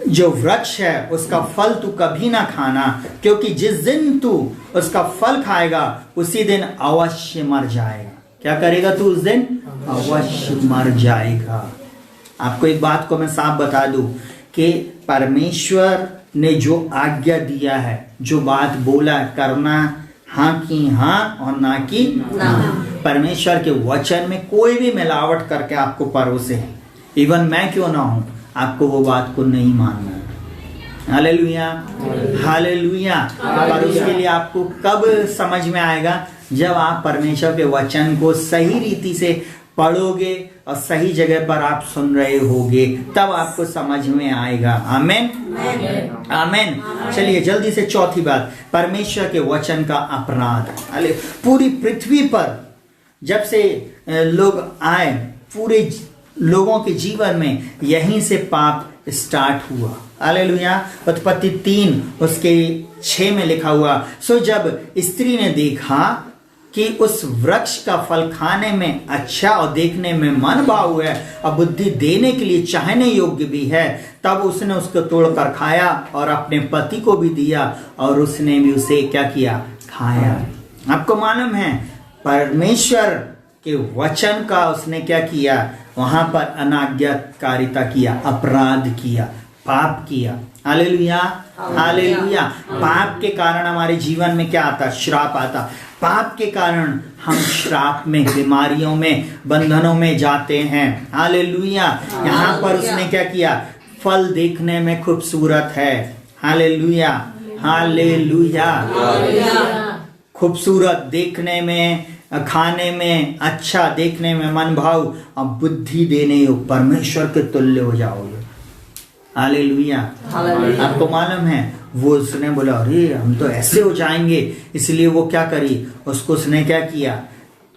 [SPEAKER 1] जो वृक्ष है उसका फल तू कभी ना खाना, क्योंकि जिस दिन तू उसका फल खाएगा उसी दिन अवश्य मर जाएगा। क्या करेगा तू? उस दिन अवश्य मर जाएगा। आपको एक बात को मैं साफ बता दूं कि परमेश्वर ने जो आज्ञा दिया है, जो बात बोला करना, हाँ की हाँ और ना की ना। परमेश्वर के वचन में कोई भी मिलावट करके आपको परोसे है, इवन मैं क्यों ना हूं, आपको वो बात को नहीं मानना है। Hallelujah, hallelujah. पर उसके लिए आपको कब समझ में आएगा? जब आप परमेश्वर के वचन को सही रीति से पढ़ोगे और सही जगह पर आप सुन रहे होगे, तब आपको समझ में आएगा। आमेन, आमेन। चलिए जल्दी से चौथी बात, परमेश्वर के वचन का अपराध। अरे पूरी पृथ्वी पर जब से लोग आए, पूरे लोगों के जीवन में यहीं से पाप स्टार्ट हुआ। हालेलुया। उत्पत्ति 3:6 में लिखा हुआ, सो जब स्त्री ने देखा कि उस वृक्ष का फल खाने में अच्छा और देखने में मन भाव है और बुद्धि देने के लिए चाहने योग्य भी है, तब उसने उसको तोड़कर खाया और अपने पति को भी दिया और उसने भी उसे क्या किया? खाया। आपको मालूम है परमेश्वर के वचन का उसने क्या किया? वहां पर अनाज्ञाकारिता किया, अपराध किया, पाप किया। Hallelujah, hallelujah. पाप के कारण हमारे जीवन में क्या आता? श्राप आता। पाप के कारण हम श्राप में, बीमारियों में, बंधनों में जाते हैं। हालेलुया। यहाँ पर उसने क्या किया? फल देखने में खूबसूरत है। Hallelujah, hallelujah. खूबसूरत देखने में, खाने में, अच्छा देखने में मन भाव और बुद्धि देने योग, परमेश्वर के तुल्य हो जाओगे। हालेलुया। आपको मालूम है वो उसने बोला अरे हम तो ऐसे हो जाएंगे, इसलिए वो क्या करी? उसको उसने क्या किया?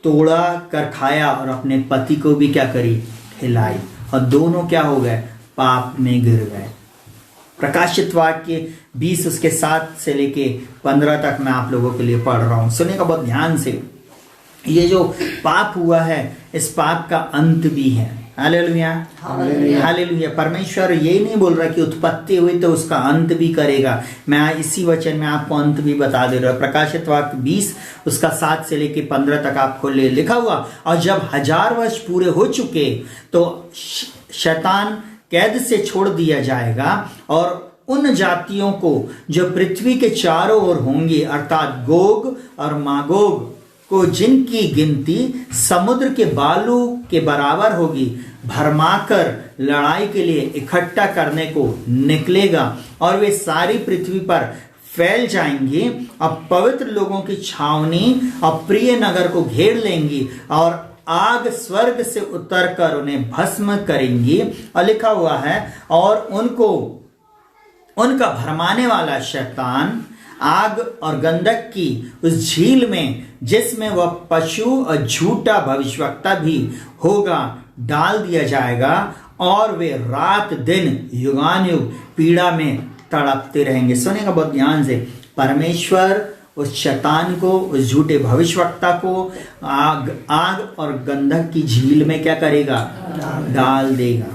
[SPEAKER 1] तोड़ा कर खाया और अपने पति को भी क्या करी? खिलाई। और दोनों क्या हो गए? पाप में गिर गए। प्रकाशित वाक्य 20:7 से लेके 15 तक मैं आप लोगों के लिए पढ़ रहा हूं, सुनेगा बहुत ध्यान से। ये जो पाप हुआ है, इस पाप का अंत भी है। Hallelujah, hallelujah. परमेश्वर ये नहीं बोल रहा कि उत्पत्ति हुई तो उसका अंत भी करेगा। मैं इसी वचन में आपको अंत भी बता दे रहा हूं। प्रकाशित वाक्य 20:7 से लेके 15 तक आपको लिखा हुआ, और जब 1000 वर्ष पूरे हो चुके तो शैतान कैद से छोड़ दिया जाएगा और उन जातियों को जो पृथ्वी के चारों ओर होंगी, अर्थात गोग और मागोग को, जिनकी गिनती समुद्र के बालू के बराबर होगी, भरमाकर लड़ाई के लिए इकट्ठा करने को निकलेगा। और वे सारी पृथ्वी पर फैल जाएंगी और पवित्र लोगों की छावनी और प्रिय नगर को घेर लेंगी और आग स्वर्ग से उतरकर उन्हें भस्म करेंगी। और लिखा हुआ है, और उनका भरमाने वाला शैतान आग और गंधक की उस झील में, जिसमें वह पशु और झूठा भविष्यवक्ता भी होगा, डाल दिया जाएगा और वे रात दिन युगानुयुग पीड़ा में तड़पते रहेंगे। सुनेगा बहुत ध्यान से। परमेश्वर उस शैतान को, उस झूठे भविष्यवक्ता को आग और गंधक की झील में क्या करेगा? डाल देगा।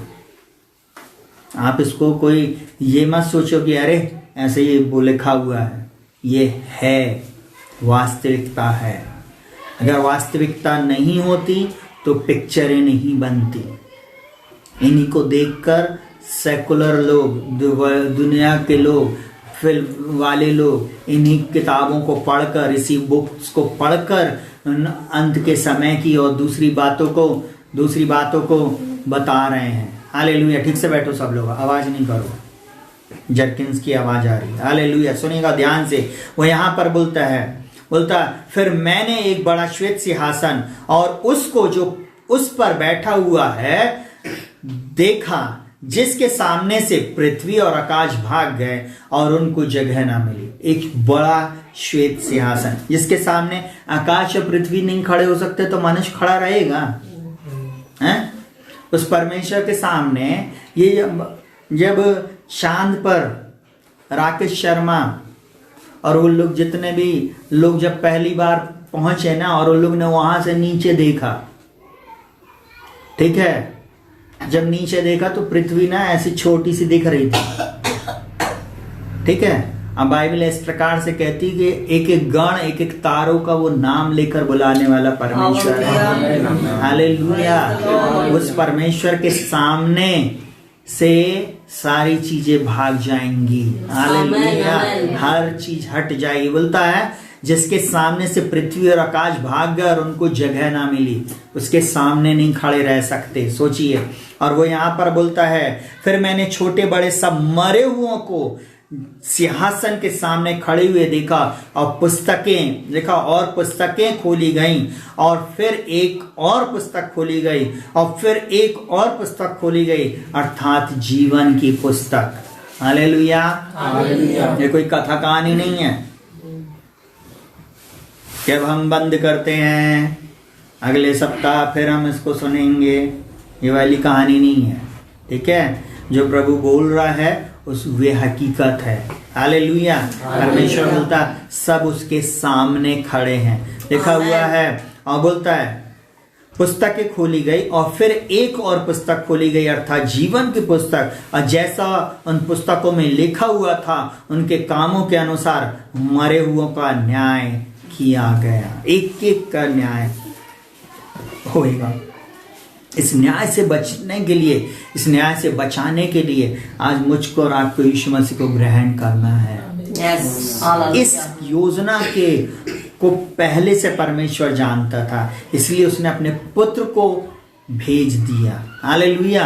[SPEAKER 1] आप इसको कोई ये मत सोचो कि अरे ऐसे ही वो लिखा हुआ है। ये है, वास्तविकता है। अगर वास्तविकता नहीं होती तो पिक्चरें नहीं बनती। इन्हीं को देखकर सेकुलर लोग, दुनिया के लोग, फिल्म वाले लोग इन्हीं किताबों को पढ़कर, इसी बुक्स को पढ़कर अंत के समय की और दूसरी बातों को दूसरी बातों को बता रहे हैं। हालेलुया। ठीक से बैठो सब लोग, आवाज नहीं करो, जरकिंस की आवाज आ रही है। हालेलुया। सुनिएगा ध्यान से। वो यहाँ पर बोलता फिर मैंने एक बड़ा श्वेत सिंहासन और उसको जो उस पर बैठा हुआ है देखा, जिसके सामने से पृथ्वी और आकाश भाग गए और उनको जगह ना मिली। एक बड़ा श्वेत सिंहासन जिसके सामने आकाश और पृथ्वी नहीं खड़े हो सकते, तो मनुष्य खड़ा रहेगा हैं? उस परमेश्वर के सामने ये जब चांद पर राकेश शर्मा और वो लोग जितने भी लोग जब पहली बार पहुंचे ना, और उन लोग ने वहां से नीचे देखा, ठीक है, जब नीचे देखा तो पृथ्वी ना ऐसी छोटी सी दिख रही थी, ठीक है। अब बाइबल इस प्रकार से कहती कि एक एक गण, एक एक तारों का वो नाम लेकर बुलाने वाला परमेश्वर है। हालेलुया। उस परमेश्वर के सामने से सारी चीजें भाग जाएंगी। हालेलुया। हर चीज हट जाएगी। बोलता है जिसके सामने से पृथ्वी और आकाश भाग गए और उनको जगह ना मिली, उसके सामने नहीं खड़े रह सकते। सोचिए। और वो यहाँ पर बोलता है फिर मैंने छोटे बड़े सब मरे हुओं को सिंहासन के सामने खड़े हुए देखा, और पुस्तकें देखा, और पुस्तकें खोली गईं, और फिर एक और पुस्तक खोली गई, और फिर एक और पुस्तक खोली गई, अर्थात जीवन की पुस्तक। हालेलुया। ये कोई कथा कहानी नहीं है। जब हम बंद करते हैं अगले सप्ताह फिर हम इसको सुनेंगे, ये वाली कहानी नहीं है, ठीक है। जो प्रभु बोल रहा है उस वे हकीकत है। हालेलुया। परमेश्वर बोलता सब उसके सामने खड़े हैं, लिखा हुआ है। और बोलता है पुस्तकें खोली गई, और फिर एक और पुस्तक खोली गई, अर्थात जीवन की पुस्तक, और जैसा उन पुस्तकों में लिखा हुआ था उनके कामों के अनुसार मरे हुओं का न्याय किया गया। एक एक का न्याय होगा। इस न्याय से बचने के लिए, इस न्याय से बचाने के लिए आज मुझको और आपको यीशु मसीह को ग्रहण करना है। इस योजना को पहले से परमेश्वर जानता था, इसलिए उसने अपने पुत्र को भेज दिया। हालेलुया।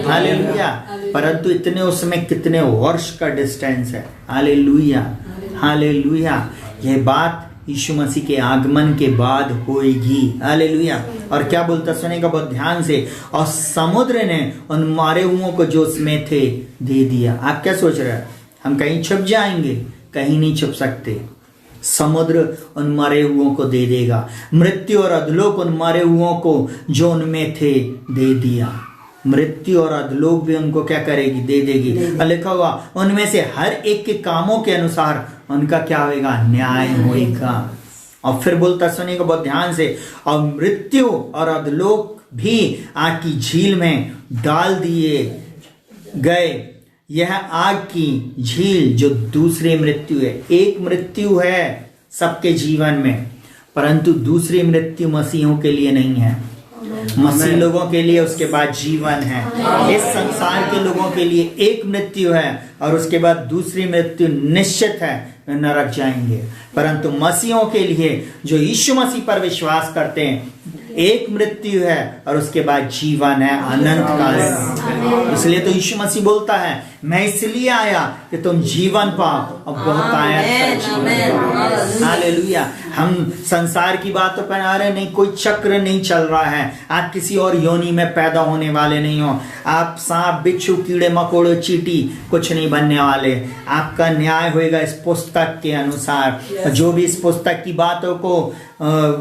[SPEAKER 1] हालेलुया। परंतु इतने उसमें कितने वर्ष का डिस्टेंस है। हालेलुया। हालेलुया। यह बात यीशु मसीह के आगमन के बाद होएगी। हालेलुया। और क्या बोलता सुनेगा बहुत ध्यान से। और समुद्र ने उन मारे हुओं को जो उसमें थे दे दिया। आप क्या सोच रहे हैं, हम कहीं छुप जाएंगे? कहीं नहीं छुप सकते। समुद्र उन मरे हुओं को दे देगा। मृत्यु और अधलोक उन मरे हुओं को जो उनमें थे दे दिया। मृत्यु और अधलोक भी उनको क्या करेगी? दे देगी। लिखा हुआ उनमें से हर एक के कामों के अनुसार उनका क्या होगा? न्याय होगा। और फिर बोलता सुनिएगा बहुत ध्यान से। और मृत्यु और अधलोक भी आग की झील में डाल दिए गए। यह आग की झील जो दूसरी मृत्यु है। एक मृत्यु है सबके जीवन में, परंतु दूसरी मृत्यु मसीहों के लिए नहीं है। मसीह लोगों के लिए उसके बाद जीवन है। इस संसार के लोगों के लिए एक मृत्यु है और उसके बाद दूसरी मृत्यु निश्चित है, नरक जाएंगे। परंतु मसीहों के लिए जो यीशु मसीह पर विश्वास करते हैं, एक मृत्यु है और उसके बाद जीवन है, अनंत काल। इसलिए तो यीशु मसीह बोलता है मैं इसलिए आया कि तुम जीवन पाओ और बहुत आया। हालेलुया। हम संसार की बातों पर आ रहे नहीं, कोई चक्र नहीं चल रहा है। आप किसी और योनि में पैदा होने वाले नहीं हो। आप सांप, बिच्छू, कीड़े मकोड़े, चींटी कुछ नहीं बनने वाले। आपका न्याय होएगा इस पुस्तक के अनुसार। जो भी इस पुस्तक की बातों को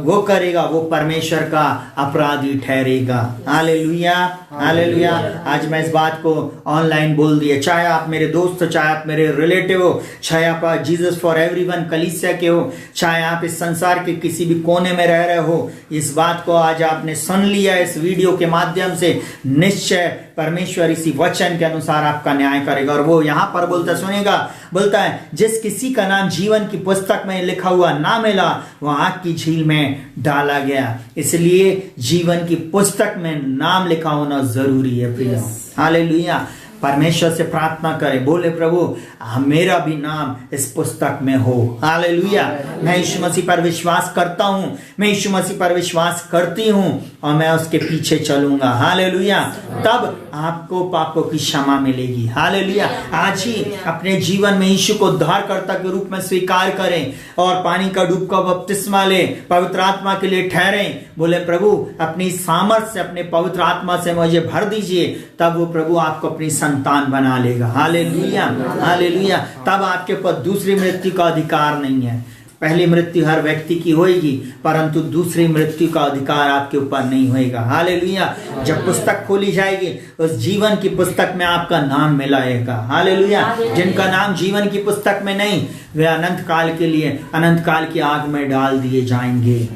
[SPEAKER 1] वो करेगा वो परमेश्वर का अपराधी ठहरेगा। हालेलुया। हालेलुया। आज मैं इस बात को ऑनलाइन बोल दिया, चाहे आप मेरे दोस्त हो, चाहे आप मेरे रिलेटिव हो, चाहे आप जीसस फॉर एवरीवन कलीसिया के हो, चाहे आप इस संसार के किसी भी कोने में रह रहे हो, इस बात को आज आपने सुन लिया इस वीडियो के माध्यम से। निश्चय परमेश्वर इसी वचन के अनुसार आपका न्याय करेगा। और वो यहाँ पर बोलता सुनेगा, बोलता है जिस किसी का नाम जीवन की पुस्तक में लिखा हुआ ना मिला वह आग की झील में डाला गया। इसलिए जीवन की पुस्तक में नाम लिखा होना जरूरी है प्रिय। हालेलुया। परमेश्वर से प्रार्थना करें, बोले प्रभु मेरा भी नाम इस पुस्तक में हो। हालेलुया। मैं यीशु मसीह पर विश्वास करता हूँ, मैं यीशु मसीह पर विश्वास करती हूँ और मैं उसके पीछे चलूंगा। हालेलुया। तब आपको पापों की क्षमा मिलेगी। हालेलुया। आज ही अपने जीवन में यीशु को उद्धारकर्ता के रूप में स्वीकार करें और पानी का डूब का बपतिस्मा लें, पवित्र आत्मा के लिए ठहरें। बोले प्रभु अपनी सामर्थ से, अपने पवित्र आत्मा से मुझे भर दीजिए, तब वो प्रभु आपको अपनी संतान बना लेगा। हालेलुया। हालेलुया। तब आपके ऊपर दूसरी मृत्यु का अधिकार नहीं है। पहली मृत्यु हर व्यक्ति की होगी, परंतु दूसरी मृत्यु का अधिकार आपके ऊपर नहीं होगा। हालेलुया। जब पुस्तक खोली जाएगी उस जीवन की पुस्तक में आपका नाम मिलाएगा। हालेलुया। जिनका नाम जीवन की पुस्तक में नहीं, वे अनंत काल के लिए अनंत काल की आग में डाल दिए जाएंगे।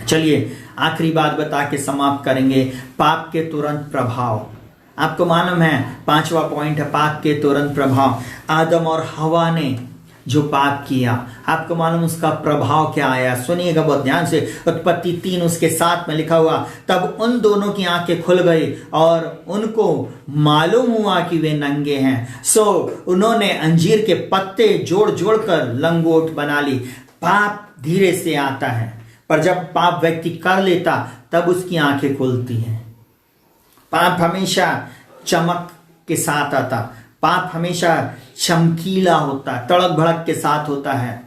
[SPEAKER 1] चलिए आखिरी बात बता के समाप्त करेंगे, पाप के तुरंत प्रभाव। आपको मालूम है 5वां पॉइंट है पाप के तुरंत प्रभाव। आदम और हवा ने जो पाप किया, आपको मालूम उसका प्रभाव क्या आया। सुनिएगा बहुत ध्यान से। उत्पत्ति 3 उसके 7 में लिखा हुआ, तब उन दोनों की आंखें खुल गई और उनको मालूम हुआ कि वे नंगे हैं, सो उन्होंने अंजीर के पत्ते जोड़ जोड़ कर लंगोट बना ली। पाप धीरे से आता है, पर जब पाप व्यक्ति कर लेता तब उसकी आंखें खुलती हैं। पाप हमेशा चमक के साथ आता, पाप हमेशा चमकीला होता, तड़क भड़क के साथ होता है,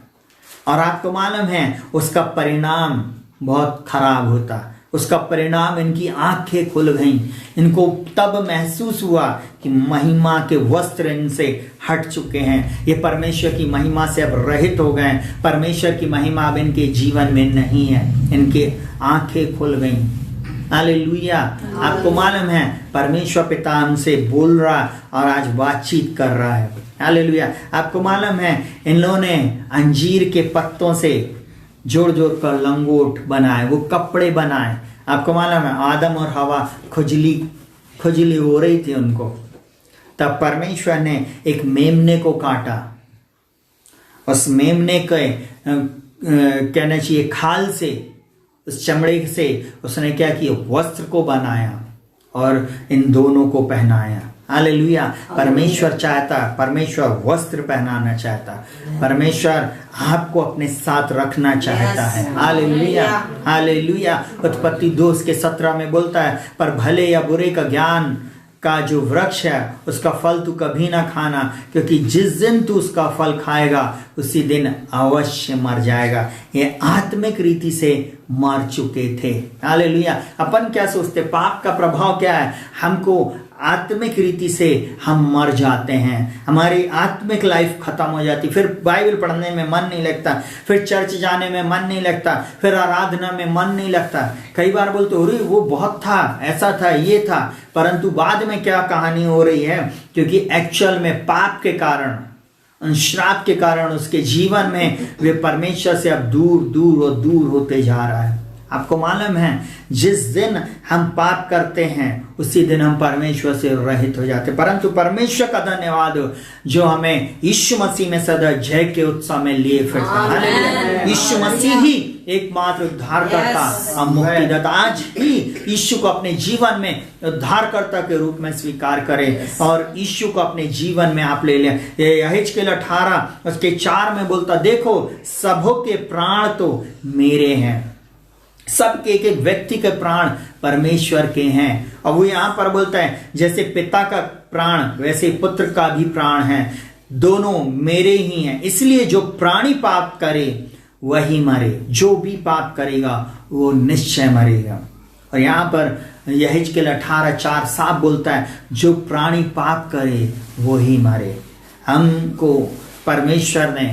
[SPEAKER 1] और आपको मालूम है उसका परिणाम बहुत खराब होता। उसका परिणाम इनकी आंखें खुल गईं। इनको तब महसूस हुआ कि महिमा के वस्त्र इनसे हट चुके हैं, ये परमेश्वर की महिमा से अब रहित हो गए। परमेश्वर की महिमा अब इनके जीवन में नहीं है, इनके आंखें खुल गईं। हालेलुया। आपको मालूम है परमेश्वर पिता हमसे बोल रहा और आज बातचीत कर रहा है। हालेलुया। आपको मालूम है इन लोगों ने अंजीर के पत्तों से जोड़ जोड़ कर लंगोट बनाए, वो कपड़े बनाए। आपको मालूम है आदम और हवा खुजली हो रही थी उनको, तब परमेश्वर ने एक मेमने को काटा। उस मेमने के कहना चाहिए खाल से, उस चमड़े से उसने क्या किया, वस्त्र को बनाया और इन दोनों को पहनाया। हालेलुया। परमेश्वर चाहता, परमेश्वर वस्त्र पहनाना चाहता, परमेश्वर आपको अपने साथ रखना चाहता है। हालेलुया। हालेलुया। उत्पत्ति 2:17 में बोलता है, पर भले या बुरे का ज्ञान का जो वृक्ष है उसका फल तू कभी ना खाना, क्योंकि जिस दिन तू उसका फल खाएगा उसी दिन अवश्य मर जाएगा। ये आत्मिक रीति से मर चुके थे। हालेलुया। अपन क्या सोचते, पाप का प्रभाव क्या है, हमको आत्मिक रीति से हम मर जाते हैं, हमारी आत्मिक लाइफ खत्म हो जाती, फिर बाइबल पढ़ने में मन नहीं लगता, फिर चर्च जाने में मन नहीं लगता, फिर आराधना में मन नहीं लगता। कई बार बोलते हो वो बहुत था, ऐसा था, ये था, परंतु बाद में क्या कहानी हो रही है, क्योंकि एक्चुअल में पाप के कारण, श्राप के कारण उसके जीवन में वे परमेश्वर से अब दूर दूर और दूर होते जा रहा है। आपको मालूम है जिस दिन हम पाप करते हैं उसी दिन हम परमेश्वर से रहित हो जाते, परंतु परमेश्वर का धन्यवाद हो जो हमें यीशु मसीह में सदा जय के उत्सव में लिए फिरता है। यीशु मसीह ही एकमात्र उद्धारकर्ता और मुक्तिदाता। आज ही यीशु को अपने जीवन में उद्धारकर्ता के रूप में स्वीकार करें और यीशु को अपने जीवन में आप ले लें। यहेजकेल 18 उसके 4 में बोलता, देखो सबों के प्राण तो मेरे हैं। सबके एक एक व्यक्ति के प्राण परमेश्वर के हैं। और वो यहां पर बोलता है जैसे पिता का प्राण वैसे पुत्र का भी प्राण है, दोनों मेरे ही हैं। इसलिए जो प्राणी पाप करे वही मरे, जो भी पाप करेगा वो निश्चय मरेगा। और यहां पर यहेजकेल 18:4 साफ बोलता है जो प्राणी पाप करे वो ही मरे। हमको परमेश्वर ने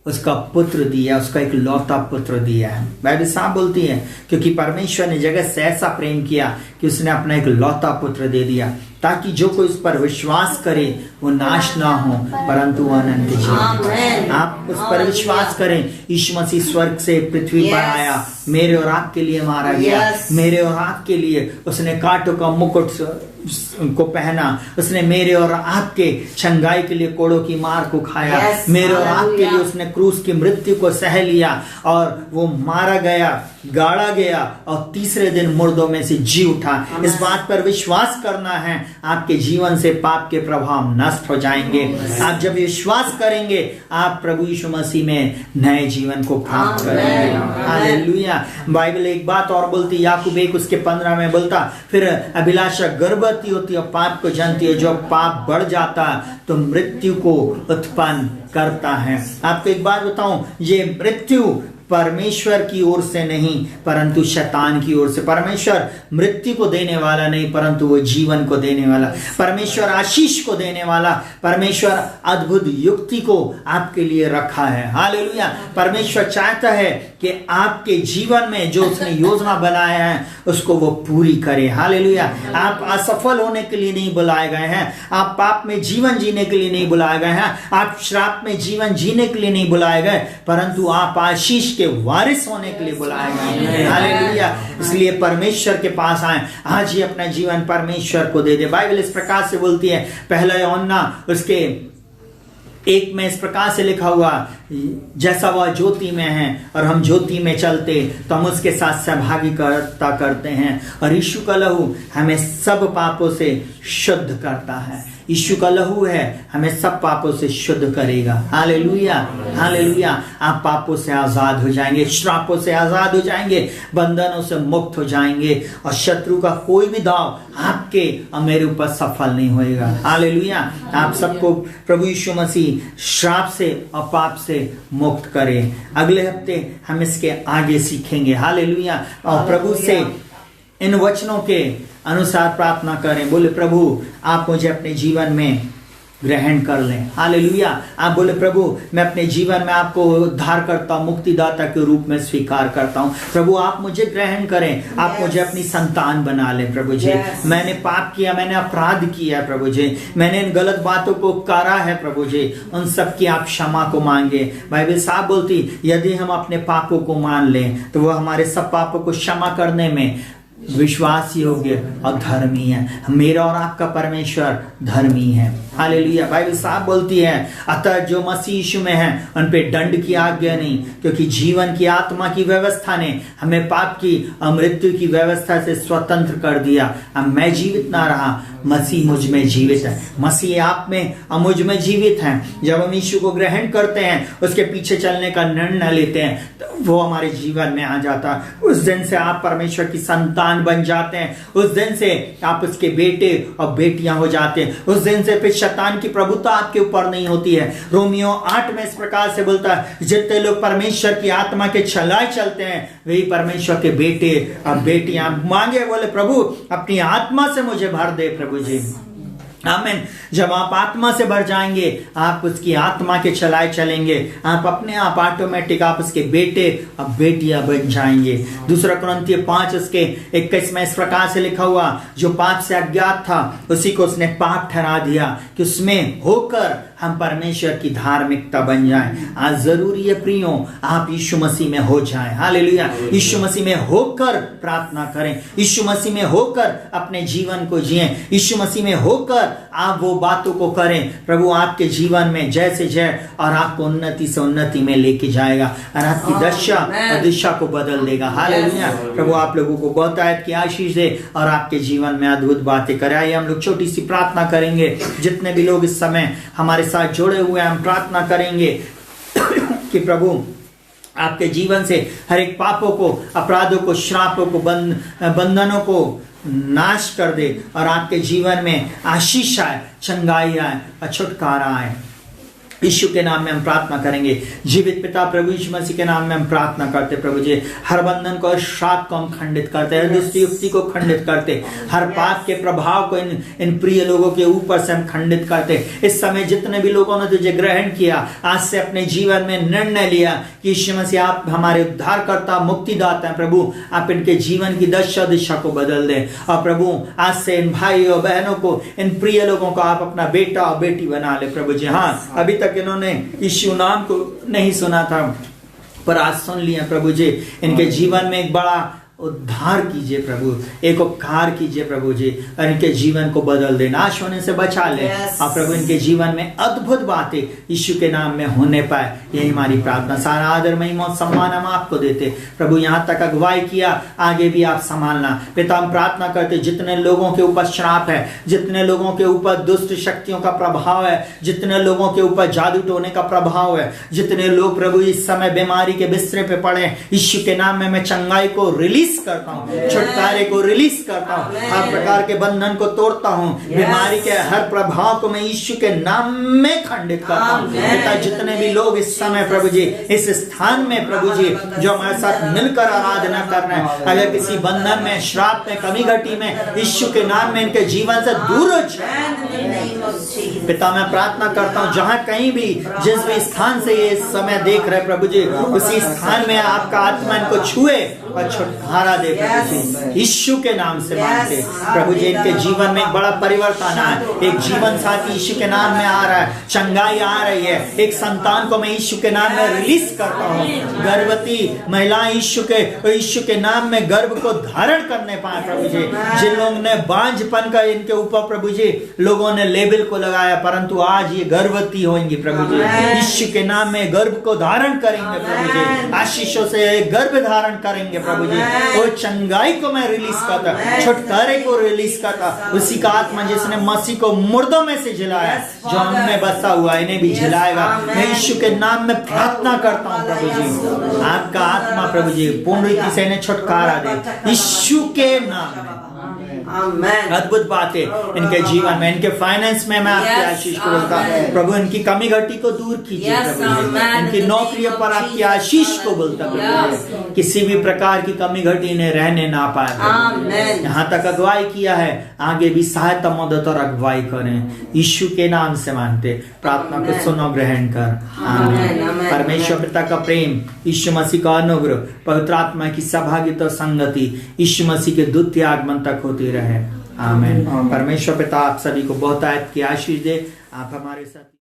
[SPEAKER 1] उसका पुत्र दिया, उसका एक लौता पुत्र दिया है। बाइबल साफ बोलती है क्योंकि परमेश्वर ने जगत से ऐसा प्रेम किया कि उसने अपना एक लौता पुत्र दे दिया, ताकि जो कोई उस पर विश्वास करे वो नाश ना हो परंतु अनंत जीवन। आप उस पर विश्वास करें। यीशु मसीह स्वर्ग से पृथ्वी पर आया, मेरे और आपके लिए मारा गया, मेरे और आपके लिए उसने कांटों का मुकुट को पहना, उसने मेरे और आपके छंगाई के लिए कोड़ों की मार को खाया, मेरे और आपके लिए उसने क्रूस की मृत्यु को सह लिया और वो मारा गया, गाड़ा गया और तीसरे दिन मुर्दों में से जी उठा। इस बात पर विश्वास करना है, आपके जीवन से पाप के प्रभाव नष्ट हो जाएंगे। आप जब विश्वास करेंगे आप प्रभु यीशु मसीह में नए जीवन को प्राप्त करेंगे। हालेलुया। बाइबल एक बात और बोलती, याकूब 1 उसके 15 में बोलता, फिर अभिलाषा गर्भवती होती और पाप को जानती है, जो पाप बढ़ जाता तो मृत्यु को उत्पन्न करता है। आपको एक बात बताऊं, ये मृत्यु परमेश्वर की ओर से नहीं परंतु शैतान की ओर से। परमेश्वर मृत्यु को देने वाला नहीं परंतु वो जीवन को देने वाला, परमेश्वर आशीष को देने वाला, परमेश्वर अद्भुत युक्ति को आपके लिए रखा है। हालेलुया। परमेश्वर चाहता है कि आपके जीवन में जो उसने योजना बनाया है उसको वो पूरी करे। हालेलुया। आप असफल होने के लिए नहीं बुलाए गए हैं, आप पाप में जीवन जीने के लिए नहीं बुलाए गए हैं, आप श्राप में जीवन जीने के लिए नहीं बुलाए गए परंतु आप आशीष के वारिस होने के लिए बुलाए गए हैं। हालेलुया। इसलिए परमेश्वर के पास आए, आज ही अपना जीवन परमेश्वर को दे दे। बाइबल इस प्रकार से बोलती है, पहला यूहन्ना उसके 1 में इस प्रकार से लिखा हुआ, जैसा वह ज्योति में है और हम ज्योति में चलते तो हम उसके साथ सहभागिता करते हैं और यीशु का लहू हमें सब पापों से शुद्ध करता है। यीशु का लहू है, हमें सब पापों से शुद्ध करेगा। हालेलुया। हालेलुया। आप पापों से आजाद हो जाएंगे, श्रापों से आजाद हो जाएंगे, बंधनों से मुक्त हो जाएंगे और शत्रु का कोई भी दाव आपके और मेरे ऊपर सफल नहीं होएगा। हालेलुया। आप सबको प्रभु यीशु मसीह श्राप से और पाप से मुक्त करे। अगले हफ्ते हम इसके आगे सीखेंगे। हालेलुया। और प्रभु से इन वचनों के अनुसार प्रार्थना करें। बोले, प्रभु आप मुझे अपने जीवन में ग्रहण कर लें। हालेलुया। आप बोले, प्रभु मैं अपने जीवन में आपको उद्धारकर्ता मुक्तिदाता के रूप में स्वीकार करता हूँ। प्रभु आप मुझे ग्रहण करें, आप मुझे अपनी संतान बना लें। प्रभु जी मैंने पाप किया, मैंने अपराध किया प्रभु जी, मैंने इन गलत बातों को करा है प्रभु जी, उन सब की आप क्षमा को मांगे। बाइबल साहब बोलती, यदि हम अपने पापों को मान लें तो वह हमारे सब पापों को क्षमा करने में विश्वास योग्य और धर्मी है। मेरा और आपका परमेश्वर धर्मी है। हालेलुया। बाइबल साहब बोलती है, अतः जो मसीह यीशु में है उन पे दंड की आज्ञा नहीं, क्योंकि जीवन की आत्मा की व्यवस्था ने हमें पाप की और मृत्यु की व्यवस्था से स्वतंत्र कर दिया। अब मैं जीवित ना रहा, मसीह मुझ में जीवित है। मसीह आप में और मुझ में जीवित है। जब हम यीशु को ग्रहण करते हैं, उसके पीछे चलने का निर्णय लेते हैं, तो वो हमारे जीवन में आ जाता। उस दिन से आप परमेश्वर की संतान बन जाते हैं। उस दिन से आप उसके बेटे और बेटियां हो जाते हैं। उस दिन से फिर शैतान की प्रभुता आपके ऊपर नहीं होती है। रोमियो 8 में इस प्रकार से बोलता है, जितने लोग परमेश्वर की आत्मा के छलाए चलते हैं वही परमेश्वर के बेटे और बेटियां। मांगे, बोले प्रभु अपनी आत्मा से मुझे भर दे प्रभु जी। आमीन। जब आप आत्मा से भर जाएंगे, आप उसकी आत्मा के चलाए चलेंगे, आप अपने आप ऑटोमेटिक आप उसके बेटे और बेटियां बन जाएंगे। दूसरा कुरिन्थियों 5 उसके 21 में इस प्रकार से लिखा हुआ, जो पाप से अज्ञात था उसी को उसने पाप ठहरा दिया कि उसमें होकर हम परमेश्वर की धार्मिकता बन जाएं। आज जरूरी है प्रियो, आप यीशु मसीह में हो जाएं। हालेलुया। यीशु मसीह में होकर प्रार्थना करें, यीशु मसीह में होकर अपने जीवन को जिएं, यीशु मसीह में होकर आप वो बातों को करें। प्रभु आपके जीवन में जैसे जय और आपको उन्नति से उन्नति में लेके जाएगा और आपकी दशा और दिशा को बदल देगा। हालेलुया। प्रभु आप लोगों को बहुत आयत की आशीष दे और आपके जीवन में अद्भुत बातें करे। आइए हम लोग छोटी सी प्रार्थना करेंगे। जितने भी लोग इस समय हमारे साथ जुड़े हुए हैं, हम प्रार्थना करेंगे कि प्रभु आपके जीवन से हर एक पापों को, अपराधों को, श्रापों को, बंधनों को नाश कर दे और आपके जीवन में आशीष आए, चंगाई आए और छुटकारा आए। यीशु के नाम में हम प्रार्थना करेंगे। जीवित पिता प्रभु यीशु मसीह के नाम में हम प्रार्थना करते प्रभु जी, हर बंधन को, श्राप को हम खंडित करते, हर दुष्ट युक्ति को खंडित करते, हर पाप के प्रभाव को इन प्रिय लोगों के ऊपर से हम खंडित करते। इस समय जितने भी लोगों ने तुझे ग्रहण किया, आज से अपने जीवन में निर्णय लिया कि यीशु मसीह आप हमारे उद्धारकर्ता मुक्तिदाता हैं, प्रभु आप इनके जीवन की दशा दिशा को बदल दें। और प्रभु आज से इन भाई और बहनों को, इन प्रिय लोगों को आप अपना बेटा और बेटी बना ले प्रभु जी। हाँ, अभी तक इन्होंने यीशु नाम को नहीं सुना था पर आज सुन लिया प्रभु जी। इनके जीवन में एक बड़ा उद्धार कीजिए प्रभु, एक उपकार कीजिए प्रभु जी, और इनके जीवन को बदल दे, नाश होने से बचा ले। और प्रभु इनके जीवन में अद्भुत बातें यीशु के नाम में होने पाए, यही हमारी प्रार्थना। सारा आदर महिमा और सम्मान हम आपको देते प्रभु। यहाँ तक अगुवाई किया, आगे भी आप संभालना पिता। हम प्रार्थना करते जितने लोगों के ऊपर श्राप है, जितने लोगों के ऊपर दुष्ट शक्तियों का प्रभाव है, जितने लोगों के ऊपर जादू टोने का प्रभाव है, जितने लोग प्रभु इस समय बीमारी के बिस्तरे पे पड़े, यीशु के नाम में मैं चंगाई को रिलीज करता हूँ, छुटकारे को रिलीज करता हूँ, हर प्रकार के बंधन को तोड़ता हूँ, बीमारी के हर प्रभाव को मैं यीशु के नाम में खंडित करता हूँ पिता। जितने भी लोग इस समय प्रभु जी इस स्थान में प्रभु जी जो हमारे साथ मिलकर आराधना कर रहे हैं, अगर किसी बंधन में, श्राप में, कमी घटी में, यीशु के नाम में इनके जीवन से दूर हो जाए पिता। मैं प्रार्थना करता हूँ जहाँ कहीं भी जिस भी स्थान से ये समय देख रहे प्रभु जी, उसी स्थान में आपका आत्मा इनको छुए और छुटकारा दे प्रभु जी, यीशु के नाम से मांगते प्रभु जी। इनके जीवन में बड़ा परिवर्तन आए, एक जीवन साथी यीशु के नाम में आ रहा है, चंगाई आ रही है, एक संतान को मैं यीशु के नाम में रिलीज करता हूँ। गर्भवती महिलाएं यीशु के नाम में गर्भ को धारण करने पाए प्रभु जी। जिन लोगों ने बांझपन का इनके ऊपर प्रभु जी लोगों ने लेबल को लगाया, परंतु आज ये गर्भवती होंगी प्रभु जी, यीशु के नाम में गर्भ को धारण करेंगे प्रभु जी, आशीषों से गर्भ धारण करेंगे प्रभु जी। और चंगाई को मैं रिलीज करता, छुटकारे को रिलीज करता, उसी का आत्मा जिसने मसीह को मुर्दों में से जिलाया, जो हमने बसा हुआ इन्हें भी जिलाएगा। मैं यीशु के नाम में प्रार्थना करता हूँ प्रभु जी, आपका आत्मा प्रभु जी पूर्ण रीति से इन्हें छुटकारा दे यीशु के नाम में। अद्भुत बातें इनके जीवन में, इनके फाइनेंस में मैं आपकी आशीष को बोलता हूँ प्रभु। इनकी कमी घटी को दूर कीजिए प्रभु जी, इनकी नौकरियों पर आपकी आशीष को बोलता प्रभु जी, किसी भी प्रकार की कमी घटी इन्हें रहने ना पाए। यहाँ तक अगुवाई किया है, आगे भी सहायता, मदद और अगुवाई करें, यीशु के नाम से मांगते प्रार्थना को सुनो, ग्रहण कर, आमीन। परमेश्वर पिता का प्रेम, यीशु मसीह का अनुग्रह, पवित्र आत्मा की सहभागिता और संगति यीशु मसीह के द्वितीय आगमन तक होती रहे, आमीन। परमेश्वर पिता आप सभी को बहुत आयत की आशीष दे। आप हमारे साथ